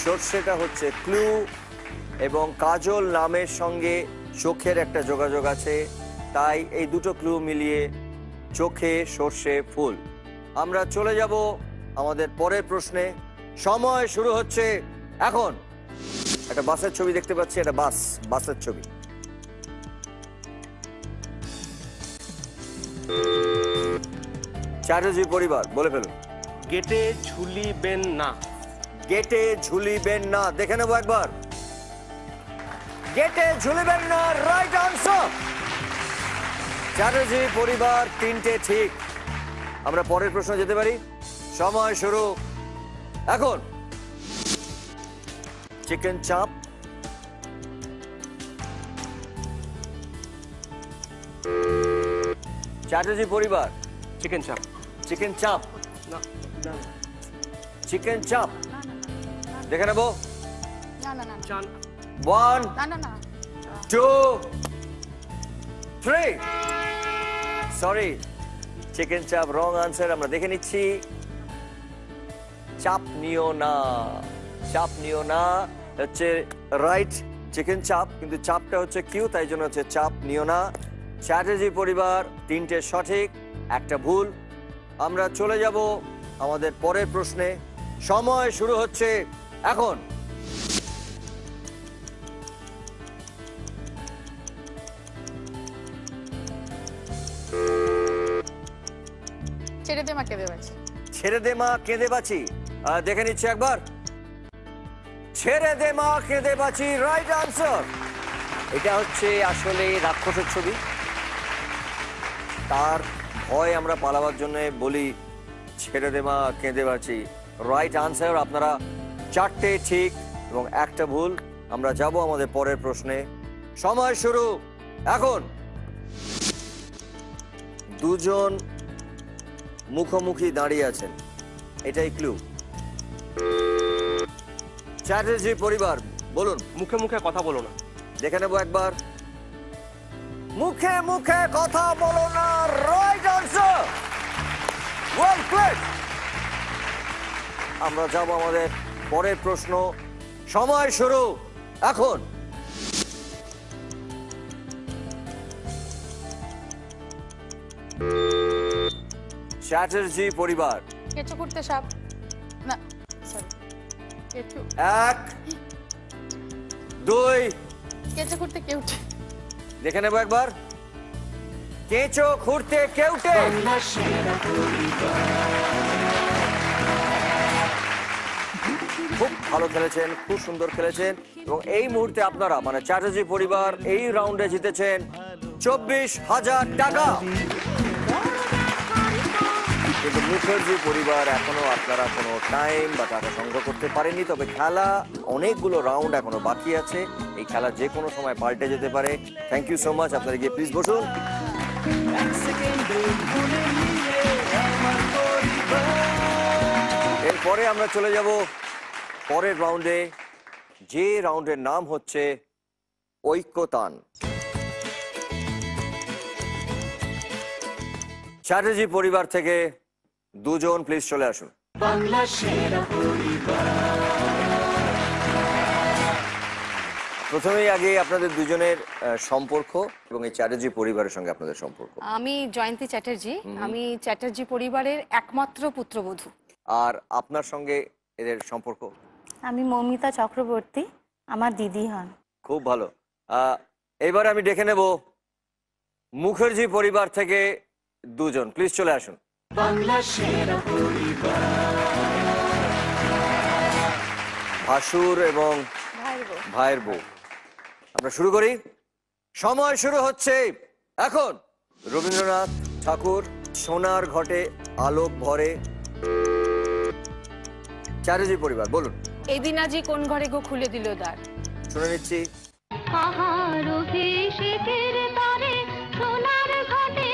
সর্ষেটা হচ্ছে ক্লু এবং কাজল নামের সঙ্গে চোখের একটা যোগাযোগ আছে, তাই এই দুটো ক্লু মিলিয়ে চোখে সর্ষে ফুল। আমরা চলে যাব আমাদের পরের প্রশ্নে। সময় শুরু হচ্ছে এখন। একটা বাসের ছবি দেখতে পাচ্ছি, একটা বাসের ছবি। চ্যাটার্জি পরিবার বলে ফেলুন। গেটে ঝুলিবেন না। গেটে ঝুলিবেন না, দেখে নেবো একবার। গেটে ঝুলিবেন না, রাইট আনসার। চ্যাটার্জি পরিবার তিনটে ঠিক। আমরা পরের প্রশ্ন যেতে পারি। সময় শুরু এখন। চিকেন চাপ। চ্যাটার্জি পরিবার। চিকেন চাপ। চিকেন চাপ না, চিকেন চাপ দেখে নেবো। না না না চান। 1 না না না 2 3 সরি, চিকেন চাপ রং আনসার। আমরা দেখে নিচ্ছি। চাপ নিও না, চাপ নিও না হচ্ছে রাইট চিকেন চাপ, কিন্তু চাপটা হচ্ছে কিউ, তাই জন্য হচ্ছে চাপ নিও না। চ্যাটার্জি পরিবার তিনটে সঠিক, একটা ভুল। আমরা চলে যাব আমাদের পরের প্রশ্নে। সময় শুরু হচ্ছে এখন। ছেড়ে দে মা কেঁদে বাঁচি। ছেড়ে দে মা কেঁদে বাঁচি, দেখে নিচ্ছি একবার। ছেড়ে দে মা কেঁদে বাঁচি, রাইট আনসার। এটা হচ্ছে আসলে রাক্ষসের ছবি, তার ভয় আমরা পালাবার জন্য বলি ছেড়ে দে মা কেঁদে বাঁচি, রাইট আনসার। আপনারা 4টে ঠিক এবং 1টা ভুল। আমরা যাব আমাদের পরের প্রশ্নে। সময় শুরু এখন। দুজন মুখোমুখি দাঁড়িয়ে আছেন, এটাই ক্লু। চ্যাটার্জি পরিবার, বলুন। মুখে মুখে কথা বলো না। দেখে নেবো একবার। মুখে মুখে কথা বলো না, রাইট আনসার, ওয়েল প্লেড। আমরা যাব আমাদের পরের প্রশ্ন। সময় শুরু এখন। চ্যাটার্জি পরিবার, কেঁচো করতে সাপ না, সরি কেঁচো, 1 2 কেঁচো করতে কেউটে। দেখে নেবো একবার। কেঁচো খুঁড়তে কেউটে, খুব ভালো খেলেছেন, খুব সুন্দর খেলেছেন এবং এই মুহূর্তে আপনারা মানে চ্যাটার্জি পরিবার এই রাউন্ডে জিতেছেন 24,000 টাকা। কিন্তু মুখার্জি পরিবার এখনো আপনারা কোনো টাইম বা টাকা সংগ্রহ করতে পারেনি, তবে খেলা অনেকগুলো রাউন্ড এখনো বাকি আছে। এই খেলা যে কোনো সময় পাল্টে যেতে পারে। Thank you so much. আপনারা গিয়ে প্লিজ বসুন। এরপরে আমরা চলে যাব পরের রাউন্ডে, যে রাউন্ডের নাম হচ্ছে ঐক্যতান। চ্যাটার্জি পরিবার থেকে দুজন প্লিজ চলে আসুন। প্রথমেই আগে আপনাদের দুজনের সম্পর্ক এবং এই চ্যাটার্জি পরিবারের সঙ্গে আপনাদের সম্পর্ক। আমি জয়ন্তী চ্যাটার্জি, আমি চ্যাটার্জি পরিবারের একমাত্র পুত্রবধূ। আর আপনার সঙ্গে এদের সম্পর্ক? আমি মৌমিতা চক্রবর্তী, আমার দিদি হন। খুব ভালো। এবার আমি ডেকে নেব মুখার্জি পরিবার থেকে দুজন, প্লিজ চলে আসুন। ভাসুর এবং ভাইয়ের বউ। আমরা শুরু করি। সময় শুরু হচ্ছে এখন। রবীন্দ্রনাথ ঠাকুর, সোনার ঘটে আলোক ভরে। চ্যাটার্জি পরিবার, বলুন। এদিন আজি কোন ঘরে গো খুলে দিল দ্বার। শুনে নিচ্ছি। কাহার অভিষেকের তরে সোনার ঘটে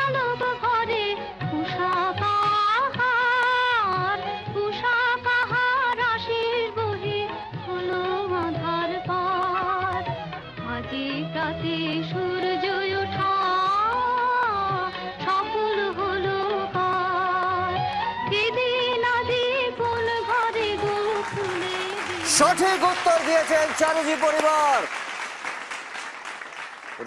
আলোক ভরে, উষা কাহার আশিস বহে হলো আধার পার, আজি প্রাতে সূর্য ওঠা সফল হলো কার, এদিন আজি কোন ঘরে গো খুলে। সঠিক উত্তর দিয়েছেন চ্যাটার্জি পরিবার।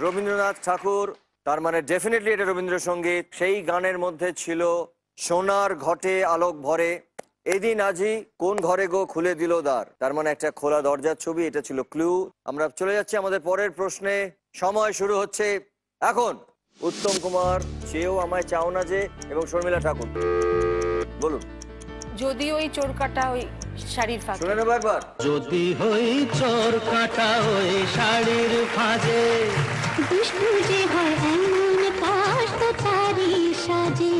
রবীন্দ্রনাথ ঠাকুর, তার মানে ডেফিনেটলি এটা রবীন্দ্রসঙ্গীত। সেই গানের মধ্যে ছিল সোনার ঘটে আলোক ভরে, এদিন আজি কোন ঘরে গো খুলে দিল দ্বার। তার মানে একটা খোলা দরজার ছবি, এটা ছিল ক্লু। আমরা চলে যাচ্ছি আমাদের পরের প্রশ্নে। সময় শুরু হচ্ছে এখন। উত্তম কুমার, চেয়েও আমায় চাও না যে, এবং শর্মিলা ঠাকুর, বলুন। যদি ওই চোর কাটা ওই শাড়ির ফাঁকে। শুনে নেবো একবার। যদি হই চোর কাটা ওই শাড়ির ফাঁজে, দুষ্টু যে হয় এমন কাশ তো তারি সাজে,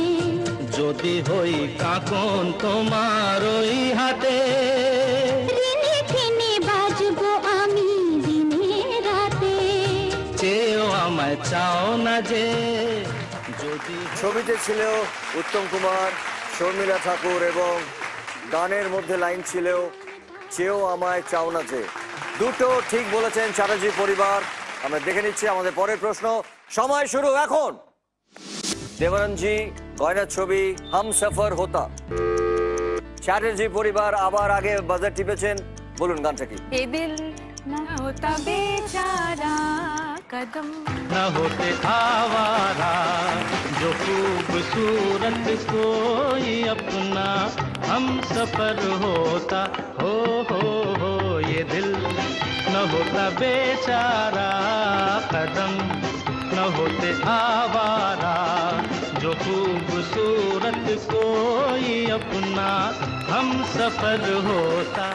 যদি হই কাকন তোমার ওই হাতে, ঋণে ঠেনে বাজবো আমি দিনে রাতে, চেয়েও আমায় চাও না যে। যদি ছবিতে ছিল উত্তম কুমার, শর্মিলা ঠাকুর এবং গানের মধ্যে লাইন ছিল চেয়েও আমায় চাও না যে। দুটো ঠিক বলেছেন চ্যাটার্জি পরিবার। আমরা দেখে নিচ্ছি আমাদের পরের প্রশ্ন। সময় শুরু এখন। দেবরঞ্জি গয়নার ছবি হাম সফর হোতা। চ্যাটার্জি পরিবার আবার আগে বাজার টিপেছেন, বলুন গানটা কি। এ দিল না হোতা বেচারা কদম न होते आवारा जो खूबसूरत कोई अपना हम सफर होता हो ये दिल न होता बेचारा कदम न होते आवारा जो खूबसूरत कोई अपना हम सफर होता।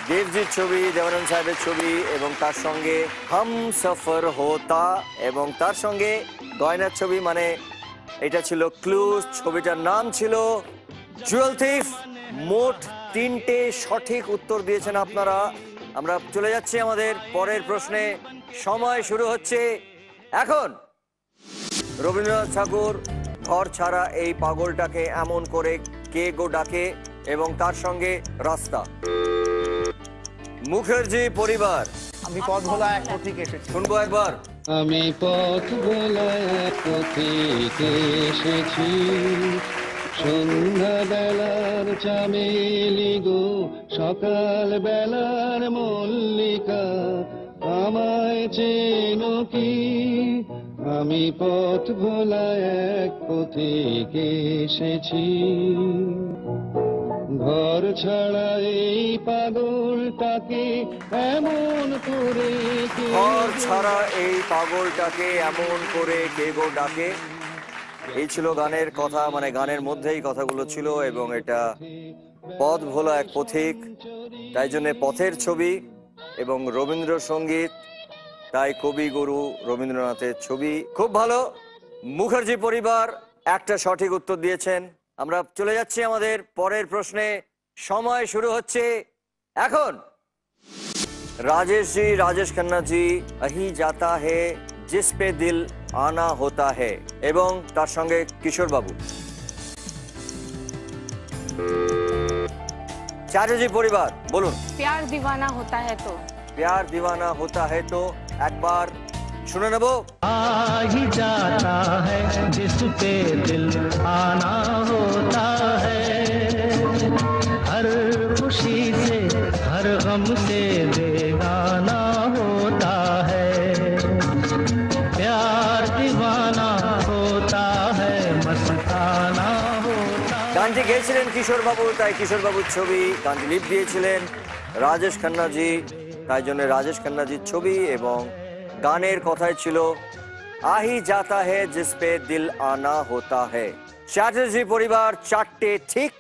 দেবজির ছবি, দেবানন্দ সাহেবের ছবি এবং তার সঙ্গে হাম সফর হোতা এবং তার সঙ্গে গয়নার ছবি, মানে এটা ছিল ক্লুজ। ছবিটার নাম ছিল জুয়েল থিফ। মোট 3টে সঠিক উত্তর দিয়েছেন আপনারা। আমরা চলে যাচ্ছি আমাদের পরের প্রশ্নে। সময় শুরু হচ্ছে এখন। রবীন্দ্রনাথ ঠাকুর ঘর ছাড়া এই পাগলটাকে এমন করে কে গো ডাকে এবং তার সঙ্গে রাস্তা। মুখার্জি পরিবার। আমি পথ ভোলা এক পথিক এসেছি। শুনবো একবার। আমি পথ ভোলা এক পথিক এসেছি, সন্ধ্যা বেলার চামেলি গো, সকাল বেলার মল্লিকা, আমায় চেনো কি? আমি পথ ভোলা এক পথিক এসেছি, ঘর ছাড়া এই পাগলটাকে এমন করে ঘর ছাড়া এই পাগলটাকে এমন করে কে গো ডাকে। এই ছিল গানের কথা, মানে গানের মধ্যেই কথাগুলো ছিল এবং এটা পথ ভোলা এক পথিক, তাই জন্য পথের ছবি এবং রবীন্দ্রসঙ্গীত, তাই কবিগুরু রবীন্দ্রনাথের ছবি। খুব ভালো। মুখার্জি পরিবার একটা সঠিক উত্তর দিয়েছেন। আমরা চলে যাচ্ছি আমাদের পরের প্রশ্নে। সময় শুরু হচ্ছে এখন। রাজেশ জি, রাজেশ খান্না জি, আহি জাতা হে জিস পে দিল আনা হোতা হে এবং তার সঙ্গে কিশোর বাবু। চ্যাটার্জি পরিবার বলুন। प्यार दीवाना होता है तो। प्यार दीवाना होता है तो একবার শুনে নেব। आ ही जाता है जिस पे दिल आना होता है, हर खुशी से हर गम से बेगाना होता है, प्यार दीवाना होता है मस्ताना होता। গানটি গেয়েছিলেন কিশোর বাবু, তাই কিশোর বাবুর ছবি। গানটি লিপ দিয়েছিলেন রাজেশ খান্না জি, তাই জন্য রাজেশ খান্না জির ছবি এবং গানের কথাই ছিল আহি জাতা হে জিস পে দিল আনা হোতা হে। চ্যাটার্জি পরিবার 4টে ঠিক,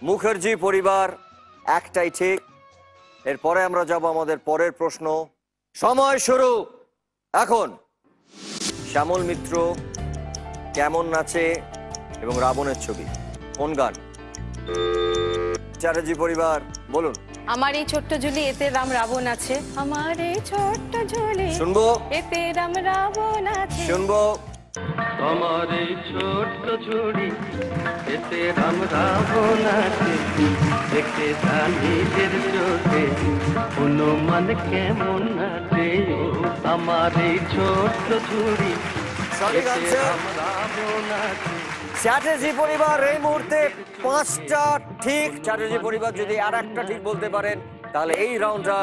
মুখার্জি পরিবার একটাই ঠিক। এরপরে আমরা যাব আমাদের পরের প্রশ্ন। সময় শুরু এখন। শ্যামল মিত্র, কেমন নাচে এবং রাবণের ছবি, কোন গান? চ্যাটার্জি পরিবার বলুন। আমার এই ছোট্ট ঝুলি এতে রাম রাবণ আছে, আমার এই ছোট্ট ঝুলি শুনবো। এতে রাম রাবণ আছে। শুনবো। আমার এই ছোট্ট ঝুড়ি এতে রাম রাবণ আছে, দেখে তা নিজের চোখে হনুমান কেমন নাচে। আমার এই ছোট্ট ঝুড়ি এতে রাম রাবণ আছে। চ্যাটার্জি পরিবার এই মুহূর্তে 5টা ঠিক। চ্যাটার্জি পরিবার যদি আর একটা ঠিক বলতে পারেন তাহলে এই রাউন্ডটা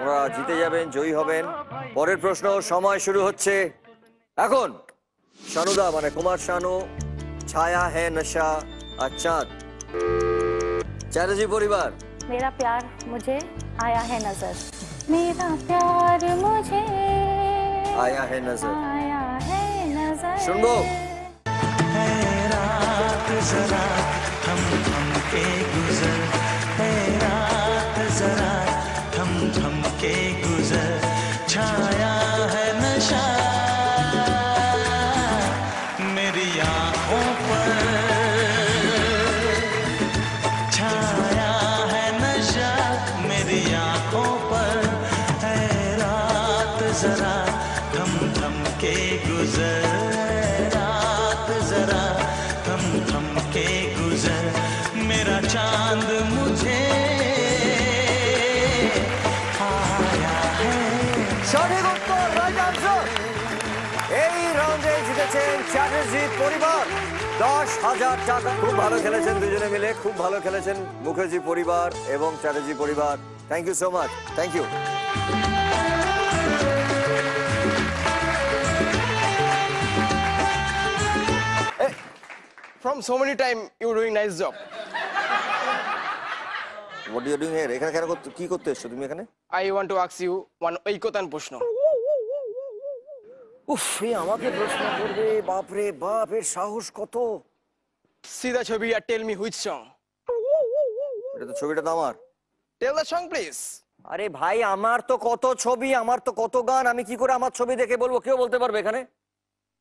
ওরা জিতে যাবেন, জয়ী হবেন। পরের প্রশ্ন। সময় শুরু হচ্ছে এখন। শানুদা মানে কুমার শানু, ছায়া है नशा আর চাঁদ। চ্যাটার্জি পরিবার। मेरा प्यार मुझे आया है नजर, मेरा प्यार मुझे आया है नजर। आया है नजर। শুনবো। रात जरा थम थम के गुजर, है रात जरा थम थम के गुजर, छाया है नशा मेरी आँखों पर, छाया है नशा मेरी आँखों पर, है रात जरा थम थम के गुजर, रात जरा थम थम के गुजर, मेरा चांद मुझे आया है। সঠিক উত্তর, রাইট আনসার। এই রাউন্ডে জিতেছেন চ্যাটার্জি পরিবার 10,000 টাকা। খুব ভালো খেলেছেন দুজনে মিলে, খুব ভালো খেলেছেন মুখার্জি পরিবার এবং চ্যাটার্জি পরিবার। Thank you so much. Thank you. From so many time you're doing nice job. What are you doing here? এখানে কেন কি করতে এসেছো তুমি এখানে? I want to ask you one ঐকতান প্রশ্ন. উফ, এ আমাকে প্রশ্ন করবে? বাপ রে বাপ, এর সাহস কত! सीधा छवि या टेल मी व्हिच सॉन्ग এটা তো ছবিটা তো আমার। टेल द सॉन्ग प्लीज আরে ভাই, আমার তো কত ছবি, আমার তো কত গান, আমি কি করে আমার ছবি দেখে বলবো? কেউ বলতে পারবে এখানে?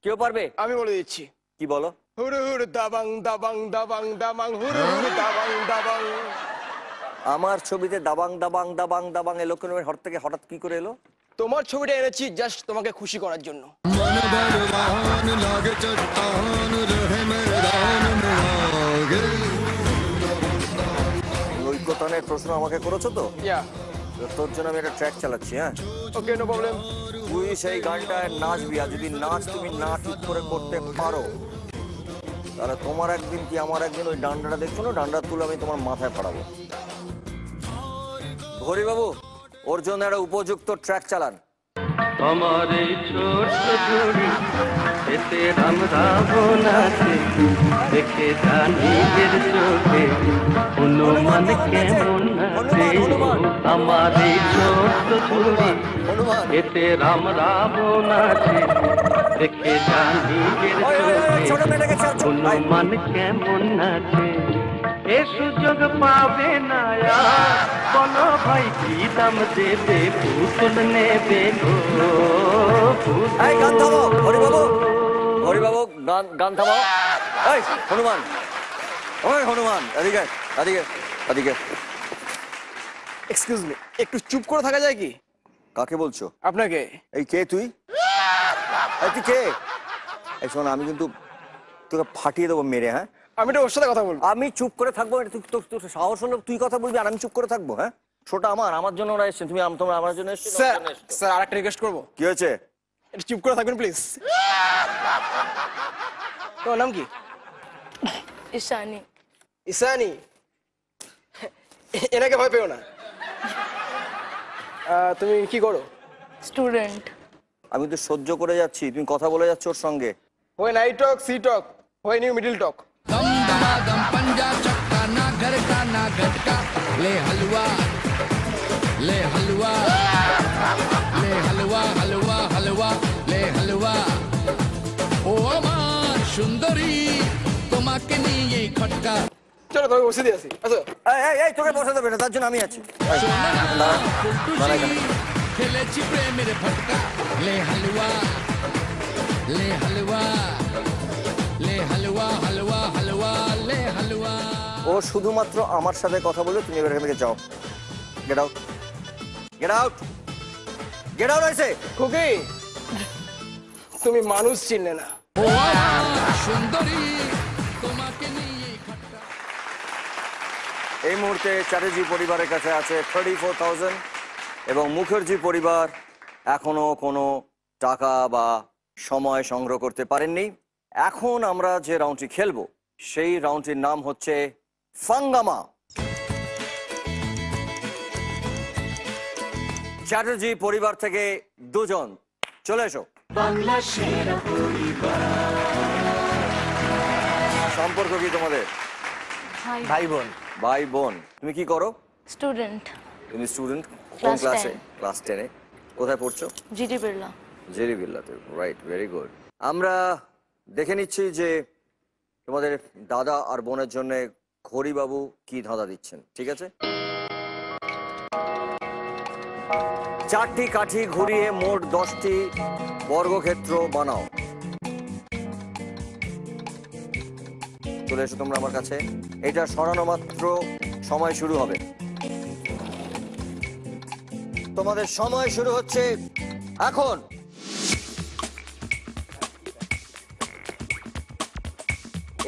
কেউ পারবে? আমি বলে দিচ্ছি। কি বলো? হুরু হুরু দাবাং দাবাং দাবাং দাবাং হুরু হুরু দাবাং দাবাং। আমার ছবিতে দাবাং দাবাং দাবাং দাবাং এলো কেন? হঠাৎ কি করে এলো? তোমার ছবিটা এনেছি জাস্ট তোমাকে খুশি করার জন্য। ঐক্যতানের প্রশ্ন আমাকে করেছো তো? তোর জন্য আমি একটা ট্র্যাক চালাচ্ছি। হ্যাঁ, ওকে, নো প্রবলেম। তুই সেই গানটায় নাচবি, আর যদি নাচ তুমি না ঠিক করে করতে পারো তাহলে তোমার একদিন কি আমার একদিন ওই ডান্ডাটা দেখছো না, ডান্ডা তুলে আমি তোমার মাথায় পড়াবো। হরি বাবু, ওর জন্য একটা উপযুক্ত ট্র্যাক চালান। আমার এই ছোট্ট ঝুড়ি এতে রাম রাবণ আছে, দেখে জানি এর চোখে হনুমান কেমন আছে। আমার এই ছোট্ট ঝুড়ি এতে রাম রাবণ আছে, দেখে জানি এর চোখে হনুমান কেমন আছে। এ সুযোগ পাবে না বলো ভাই, কি দাম দেবে পুতুল নেবে গো। গান থামাও হরিবাবু, হরিবাবু গান থামাও। এই হনুমান, ওই হনুমান, এদিকে এদিকে এদিকে। এক্সকিউজ মি, একটু চুপ করে থাকা যায় কি? কাকে বলছো? আপনাকে। এই কে তুই? এই তুই কে? এই শোন, আমি কিন্তু তোকে ফাটিয়ে দেবো মেরে। হ্যাঁ, আমি তো ওর সাথে কথা বলবো। আমি চুপ করে থাকবো? তোর সাহস হলো তুই কথা বলবি আর আমি চুপ করে থাকবো? হ্যাঁ, ছোটা আমার জন্য ওরা এসছেন, তুমি তোমরা আমার জন্য এসছো। স্যার আরেকটা রিকোয়েস্ট করবো। কি হয়েছে? একটু চুপ করে থাকবেন প্লিজ। তোমার নাম কি? ঈশানী। ঈশানী? এনাকে ভয় পেও না। তুমি কি করো? স্টুডেন্ট। আমি তো সহ্য করে যাচ্ছি, তুমি কথা বলে যাচ্ছ ওর সঙ্গে। When I talk see talk, when you middle talk. दम दमादम पंजा चक्का, ना घर का ना घटका, ले हलवा ले हलवा ले हलवा हलवा हलवा ले हलवा। ও আমার সুন্দরী, তোমাকে নিয়ে খটকা। চলো তোকে বসে দিয়ে আসি। আচ্ছা এই তোকে বসে দেবে না, তার জন্য আমি আছি। খেলেছি প্রেমের ফটকা, লে হালুয়া লে হালুয়া লে হালুয়া হালুয়া হালুয়া লে হালুয়া। ও শুধুমাত্র আমার সাথে কথা বলে, তুমি এবার এখান থেকে যাও। Get out, get out, get out. আইসে খুকি, তুমি মানুষ চিনলে না। ও আমার সুন্দরী, তোমাকে নিয়ে খটকা। এই মুহূর্তে চ্যাটার্জি পরিবারের কাছে আছে 34,000 এবং মুখার্জি পরিবার এখনো কোনো টাকা বা সময় সংগ্রহ করতে পারেননি। এখন আমরা যে রাউন্ডটি খেলবো সেই রাউন্ডটির নাম হচ্ছে ফাঙ্গামা। চ্যাটার্জি পরিবার থেকে দুজন চলে এসো। সম্পর্ক কি তোমাদের? ভাই বোন। ভাই বোন। তুমি কি করো? স্টুডেন্ট। তুমি স্টুডেন্ট? কোন Class ক্লাসে? 10 ক্লাস 10 এ। কোথায় পড়ছো? জিডি বিড়লা। জেরি বিল্লাতে। Right, very good. আমরা দেখে নিচ্ছি যে তোমাদের দাদা আর বোনের জন্য ঘড়িবাবু কি ধাঁধা দিচ্ছেন। ঠিক আছে, 4টি কাঠি ঘুরিয়ে মোট 10টি বর্গক্ষেত্র বানাও। চলে এসো তোমরা আমার কাছে। এটা সরানো মাত্র সময় শুরু হবে। তোমাদের সময় শুরু হচ্ছে এখন।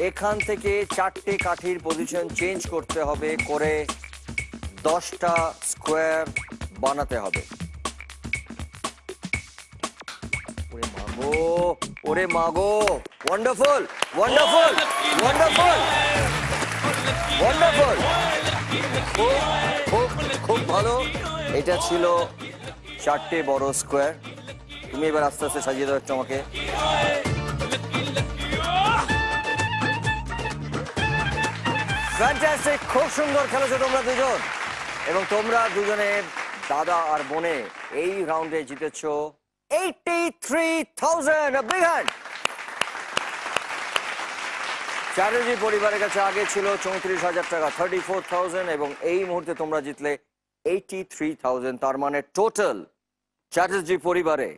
এখান থেকে 4টে কাঠির পজিশন চেঞ্জ করতে হবে, করে 10টা স্কোয়ার বানাতে হবে। ওরে মাগো, ওরে মাগো, ওয়ান্ডারফুল ওয়ান্ডারফুল ওয়ান্ডারফুল ওয়ান্ডারফুল, খুব খুব ভালো। এটা ছিল 4টে বড় স্কোয়ার। তুমি এবার আস্তে আস্তে সাজিয়ে দাও একটু আমাকে। ফ্যান্টাস্টিক, খুব সুন্দর খেলেছো তোমরা দুজন। এবং তোমরা দুজনে দাদা আর বোনে এই রাউন্ডে জিতেছো 83,000. A big hand. চ্যাটার্জি পরিবারের কাছে আগে ছিল 34,000 টাকা, 34,000, এবং এই মুহূর্তে তোমরা জিতলে 83,000। তার মানে টোটাল চ্যাটার্জি পরিবারে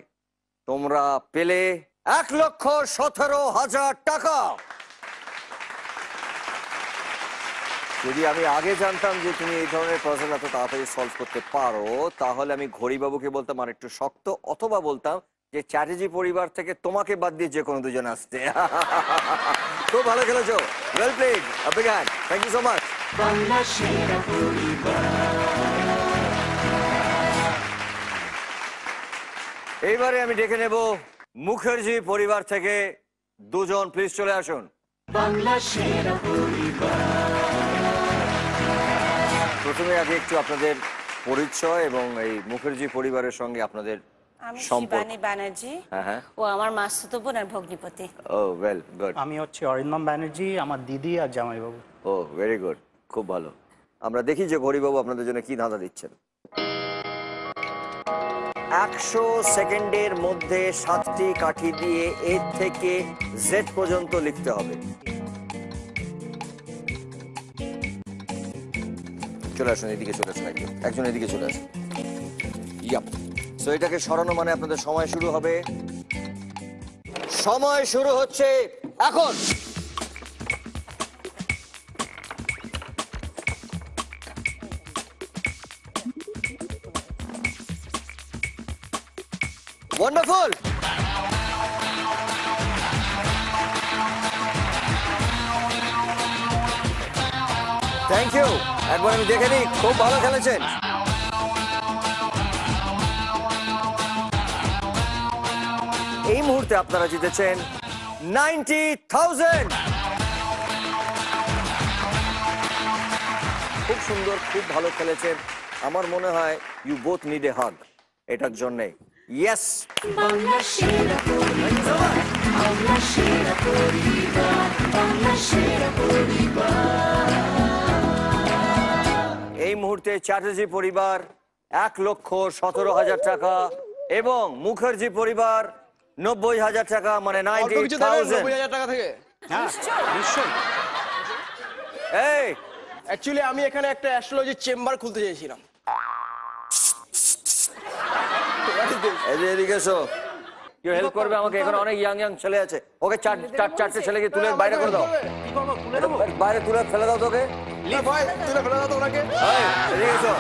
তোমরা পেলে 1,17,000 টাকা। যদি আমি আগে জানতাম যে তুমি এই ধরনের পাজল এত তাড়াতাড়ি সলভ করতে পারো, তাহলে আমি ঘড়িবাবুকে বলতাম আর একটু শক্ত, অথবা বলতাম যে চ্যাটার্জি পরিবার থেকে তোমাকে বাদ দিয়ে যে কোনো দুজন আসতে। খুব ভালো খেলেছো, well played, a big hand, thank you so much. এইবারে আমি ডেকে নেব মুখার্জি পরিবার থেকে দুজন, প্লিজ চলে আসুন। প্রথমে আগে একটু আপনাদের পরিচয় এবং এই মুখার্জি পরিবারের সঙ্গে আপনাদের আমি সম্পর্ক। শিবানী ব্যানার্জি, হ্যাঁ, ও আমার মাসতুতো বোন আর ভগ্নিপতি। ও ওয়েল গুড। আমি হচ্ছে অরিন্দম ব্যানার্জি, আমার দিদি আর জামাইবাবু। ও ভেরি গুড, খুব ভালো। আমরা দেখি যে ঘড়িবাবু আপনাদের জন্য কি ধাঁধা দিচ্ছেন। 100 সেকেন্ডের মধ্যে 7টি কাঠি দিয়ে এ থেকে জেড পর্যন্ত লিখতে হবে। চলে আসুন, এদিকে চলে আসুন, একজন এদিকে চলে আসুন। ইয়াপ, সো এটাকে সরানো মানে আপনাদের সময় শুরু হবে। সময় শুরু হচ্ছে এখন। ওয়ান্ডারফুল। Thank you. একবার আমি দেখে নিই, খুব ভালো খেলেছেন। এই মুহূর্তে আপনারা জিতেছেন 90,000। খুব সুন্দর, খুব ভালো খেলেছেন। আমার মনে হয় ইউ বোথ নিড এ হাগ এটার জন্য। ইয়েস, এই মুহূর্তে চ্যাটার্জি পরিবার 1,17,000 টাকা এবং মুখার্জি পরিবার 90,000 টাকা, মানে 90,000 টাকা থেকে। নিশ্চয়ই। এই অ্যাকচুয়ালি আমি এখানে একটা অ্যাস্ট্রোলজি চেম্বার খুলতে চেয়েছিলাম। এদিকে এসো, কেউ হেল্প করবে আমাকে? এখানে অনেক ইয়াং ছেলে আছে, ওকে চারটে ছেলেকে তুলে বাইরে করে দাও, বাইরে তুলে ফেলে দাও তোকে। তুলে ফেলে দাও তো ওনাকে। এদিকে এসো,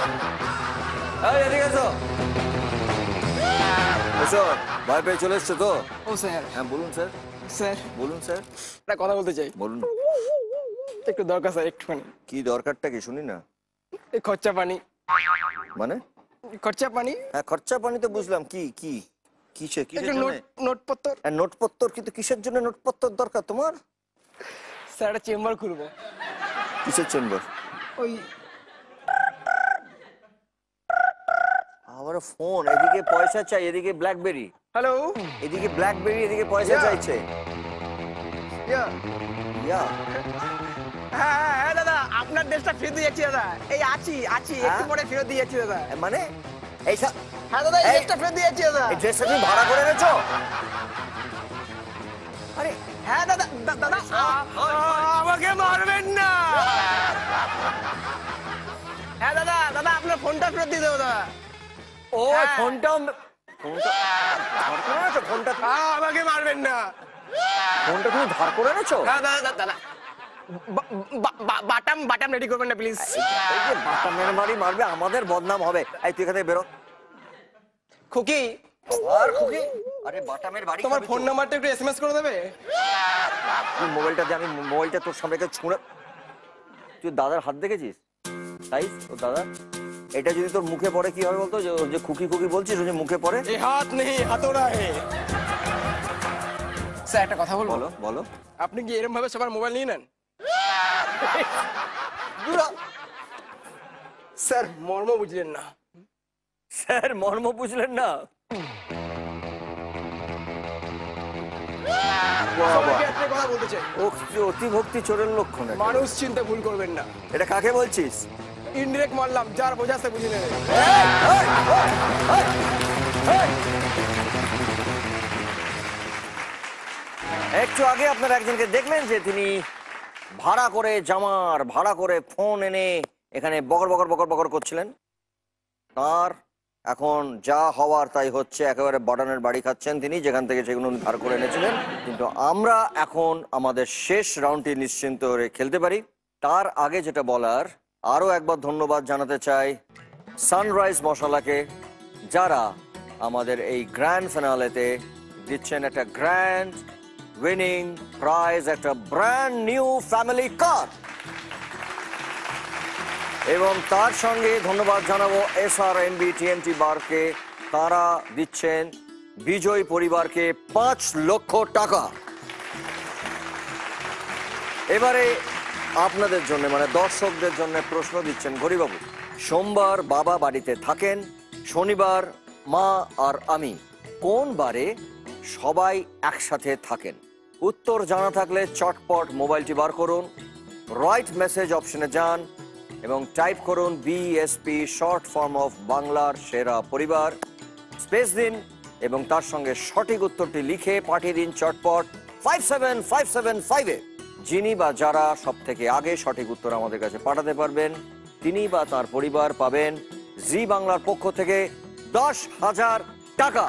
এদিকে এসো, এসো। ভয় পেয়ে চলে এসছো তো? ও স্যার। হ্যাঁ বলুন স্যার। স্যার বলুন স্যার, একটা কথা বলতে চাই। বলুন। একটু দরকার স্যার, একটুখানি। কি দরকারটা কি শুনি না? এই খরচা পানি। মানে খরচা পানি? হ্যাঁ খরচা পানি তো বুঝলাম, কি কি কিসের জন্য? নোটপত্র। নোটপত্র, কিন্তু কিসের জন্য নোটপত্র দরকার তোমার? স্যার একটা চেম্বার খুলবো। কিসের চেম্বার? ওই আমার ফোন, এদিকে পয়সা চাই, এদিকে ব্ল্যাকবেরি। হ্যালো, এদিকে ব্ল্যাকবেরি, এদিকে পয়সা চাইছে। হ্যাঁ দাদা, আপনার ড্রেসটা ফেরত দিয়ে যাচ্ছি দাদা। এই আছি একটু পরে ফেরত দিয়ে যাচ্ছি দাদা। মানে এই হ্যাঁ দাদা, এই ড্রেসটা ফেরত দিয়ে যাচ্ছি দাদা। এই ড্রেসটা তুমি ভাড়া করে এনেছো? আরে হ্যাঁ দাদা, দাদা আমাকে মারবেন না। হ্যাঁ দাদা, আপনার ফোনটা ফেরত দিয়ে দেবো দাদা। ও ফোনটা ফোনটা আমাকে মারবেন না। ফোনটা তুমি ধার করে এনেছো? হ্যাঁ দাদা, বাটাম রেডি করবেন না প্লিজ। বাটামের বাড়ি মারবে, আমাদের বদনাম হবে। এই তুই এখানে বেরো। খুকি, আর খুকি, আরে বাটামের বাড়ি। তোমার ফোন নাম্বারটা একটু এসএমএস করে দেবে? তুই মোবাইলটা দিয়ে, আমি মোবাইলটা তোর সামনে ছুঁড়ে। তুই দাদার হাত দেখেছিস? তাই ও দাদা, এটা যদি তোর মুখে পড়ে কি হবে বলতো? যে খুকি খুকি বলছিস, ওই যে মুখে পড়ে। এই হাত নেই, হাতোড়া হে। স্যার একটা কথা বলবো? বলো বলো। আপনি কি এরকম ভাবে সবার মোবাইল নিয়ে নেন? স্যার মর্ম বুঝলেন না। স্যার মর্ম বুঝলেন না? কথা বলতে চাই, অতি ভক্তি চোরের লক্ষণ। মানুষ চিনতে ভুল করবেন না। এটা কাকে বলছিস? ইনডিরেক্ট মারলাম, যার বোঝাতে বুঝে নেবে। একটু আগে আপনারা একজনকে দেখলেন যে তিনি ভাড়া করে ফোন এনে এখানে বকর বকর বকর বকর করছিলেন। তার এখন যা হওয়ার তাই হচ্ছে, একেবারে বাটানের বাড়ি খাচ্ছেন তিনি, যেখান থেকে সেগুলো উনি ধার করে এনেছিলেন। কিন্তু আমরা এখন আমাদের শেষ রাউন্ডটি নিশ্চিন্ত করে খেলতে পারি। তার আগে যেটা বলার, আরও একবার ধন্যবাদ জানাতে চাই সানরাইজ মশলাকে, যারা আমাদের এই গ্র্যান্ড ফিনালেতে দিচ্ছেন একটা গ্র্যান্ড উইনিং প্রাইজ, একটা ব্র্যান্ড নিউ ফ্যামিলি কার। এবং তার সঙ্গে ধন্যবাদ জানাবো SRNB TNT বারকে, তারা দিচ্ছেন বিজয়ী পরিবারকে 5 লক্ষ টাকা। এবারে আপনাদের জন্য, মানে দর্শকদের জন্য প্রশ্ন দিচ্ছেন ঘড়িবাবু। সোমবার বাবা বাড়িতে থাকেন, শনিবার মা আর আমি, কোন বারে সবাই একসাথে থাকেন? উত্তর জানা থাকলে চটপট মোবাইলটি বার করুন, রাইট মেসেজ অপশনে যান এবং টাইপ করুন BSP, শর্ট ফর্ম অফ বাংলার সেরা পরিবার, স্পেস দিন এবং তার সঙ্গে সঠিক উত্তরটি লিখে পাঠিয়ে দিন চটপট 57575-এ। যিনি বা যারা সব থেকে আগে সঠিক উত্তর আমাদের কাছে পাঠাতে পারবেন, তিনি বা তার পরিবার পাবেন জি বাংলার পক্ষ থেকে 10,000 টাকা।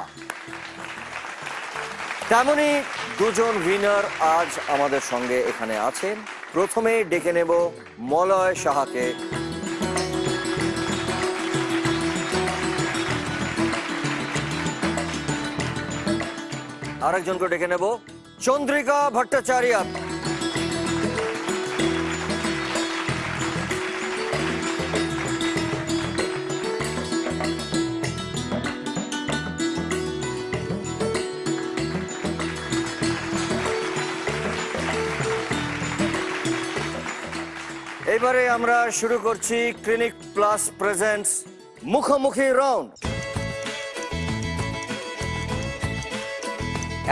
তেমনি দুজন উইনার আজ আমাদের সঙ্গে এখানে আছেন। প্রথমে ডেকে নেব মলয় সাহাকে। আরেকজনকে ডেকে নেব চন্দ্রিকা ভট্টাচার্য। এবারে আমরা শুরু করছি ক্লিনিক প্লাস প্রেজেন্টস মুখোমুখি রাউন্ড।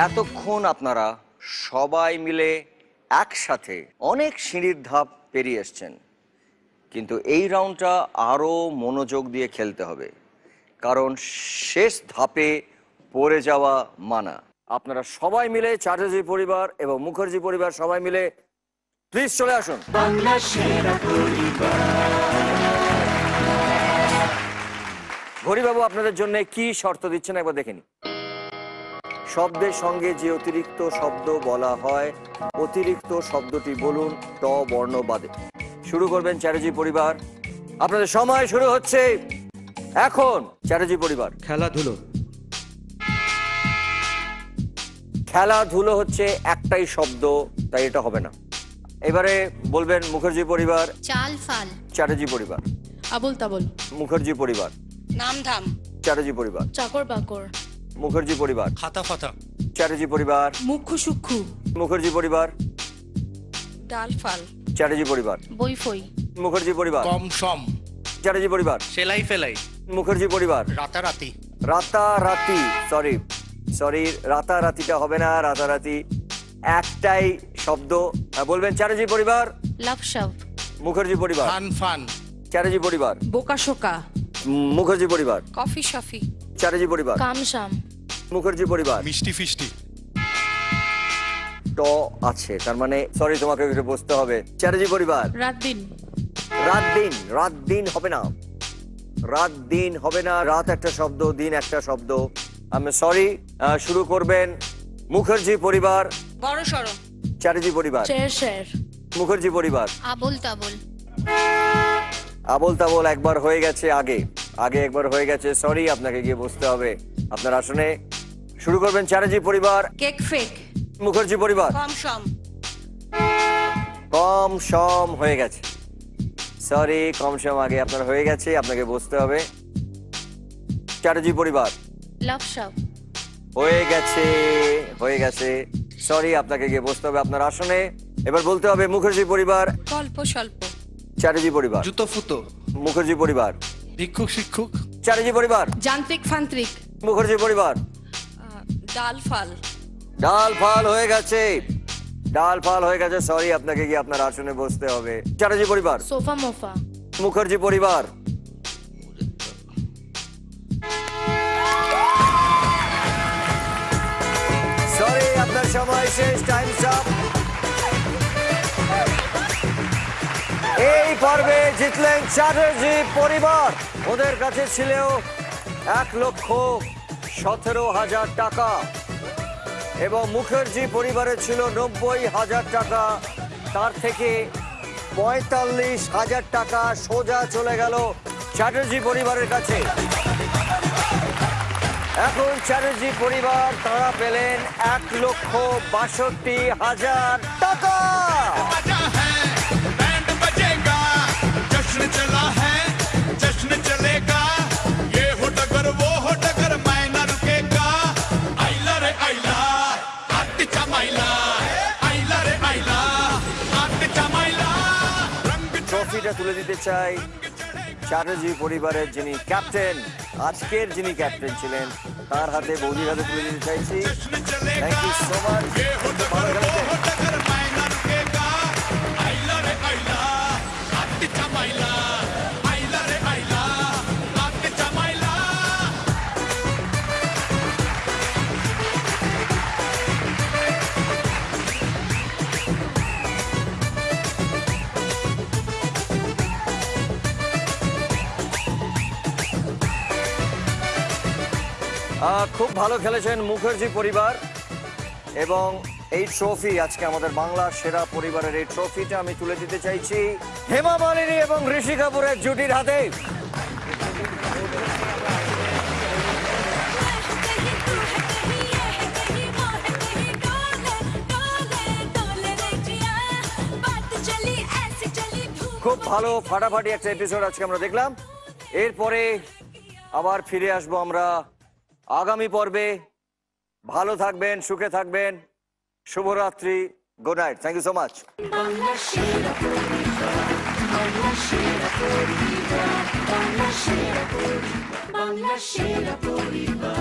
এতক্ষণ আপনারা সবাই মিলে একসাথে অনেক সিঁড়ির ধাপ পেরিয়ে এসছেন, কিন্তু এই রাউন্ডটা আরও মনোযোগ দিয়ে খেলতে হবে, কারণ শেষ ধাপে পড়ে যাওয়া মানা। আপনারা সবাই মিলে, চ্যাটার্জি পরিবার এবং মুখার্জি পরিবার সবাই মিলে প্লিজ চলে আসুন। ঘড়িবাবু আপনাদের জন্য কি শর্ত দিচ্ছেন একবার দেখে নি। শব্দের সঙ্গে যে অতিরিক্ত শব্দ বলা হয়, অতিরিক্ত শব্দটি বলুন ট বর্ণ বাদে। শুরু করবেন চ্যাটার্জি পরিবার, আপনাদের সময় শুরু হচ্ছে এখন। চ্যাটার্জি পরিবার। খেলাধুলো। খেলাধুলো হচ্ছে একটাই শব্দ, তাই এটা হবে না। এবারে বলবেন মুখার্জি পরিবার। চাল ফাল। চ্যাটার্জি পরিবার। আবল তাবল। মুখার্জি পরিবার। নাম ধাম। চ্যাটার্জি পরিবার। চাকর বাকর। মুখার্জি পরিবার। খাতা ফাতা। চ্যাটার্জি পরিবার। মুখ্যু সূক্ষ্ম। মুখার্জি পরিবার। ডাল ফাল। চ্যাটার্জি পরিবার। বই ফই। মুখার্জি পরিবার। কম সম। চ্যাটার্জি পরিবার। সেলাই ফেলাই। মুখার্জি পরিবার। রাতারাতি। রাতারাতি, সরি রাতারাতিটা হবে না, রাতারাতি একটাই শব্দ। বলবেন চ্যাটার্জি পরিবার। লাভসাব। মুখার্জি পরিবার। Fun fun. চ্যাটার্জি পরিবার। বোকাশোকা। মুখার্জি পরিবার। কফি শফি। চ্যাটার্জি পরিবার। কামসাম। মুখার্জি পরিবার। মিষ্টি ফিষ্টি। ট আছে, তার মানে সরি তোমাকে একটু বসতে হবে। চ্যাটার্জি পরিবার। রাত দিন। রাত দিন হবে না, রাত দিন হবে না, রাত একটা শব্দ, দিন একটা শব্দ। আমি সরি। শুরু করবেন মুখার্জি পরিবার। বড় সড়ো। চ্যাটার্জি পরিবার। শের শের। মুখার্জি পরিবার। আবল তাবল। আবল তাবল একবার হয়ে গেছে, আগে একবার হয়ে গেছে, সরি আপনাকে গিয়ে বসতে হবে আপনার আসনে। শুরু করবেন চ্যাটার্জি পরিবার। Cake fake. মুখার্জি পরিবার। কম সম। কম সম হয়ে গেছে, সরি কম সম আগে আপনার হয়ে গেছে, আপনাকে বসতে হবে। চ্যাটার্জি পরিবার। লাভসাব। হয়ে গেছে, সরি আপনাকে গিয়ে বসতে হবে আপনার আসনে। এবার বলতে হবে মুখার্জি পরিবার। গল্প স্বল্প। চ্যাটার্জি পরিবার। জুতো ফুতো। মুখার্জি পরিবার। ভিক্ষুক শিক্ষক। চ্যাটার্জি পরিবার। যান্ত্রিক ফান্ত্রিক। মুখার্জি পরিবার। ডাল ফাল। ডাল ফাল হয়ে গেছে, সরি আপনাকে গিয়ে আপনার আসনে বসতে হবে। চ্যাটার্জি পরিবার। Sofa MOFA. মুখার্জি পরিবার। সরি আপনার সময় শেষ, টাইমস আপ। এই পর্বে জিতলেন চ্যাটার্জি পরিবার। ওদের কাছে ছিল 1,17,000 টাকা এবং মুখার্জি পরিবারের ছিল 90,000 টাকা। তার থেকে 45,000 টাকা সোজা চলে গেল চ্যাটার্জি পরিবারের কাছে। এখন চ্যাটার্জি পরিবার তারা পেলেন 1,62,000 টাকা। ট্রফিটা তুলে দিতে চাই চ্যাটার্জি পরিবারের যিনি ক্যাপ্টেন, আজকের যিনি ক্যাপ্টেন ছিলেন তার হাতে, বৌদির হাতে তুলে দিতে চাইছি। Thank you so much. খুব ভালো খেলেছেন মুখার্জি পরিবার এবং এই ট্রফি, আজকে আমাদের বাংলার সেরা পরিবারের এই ট্রফিটা আমি তুলে দিতে চাইছি হেমা মালিনী এবং ঋষি কাপুরের জুটির হাতে। খুব ভালো ফাটাফাটি একটা এপিসোড আজকে আমরা দেখলাম। এরপরে আবার ফিরে আসবো আমরা আগামী পর্বে। ভালো থাকবেন, সুখে থাকবেন, শুভরাত্রি, good night, thank you so much. Bangla সেরা পরিবার।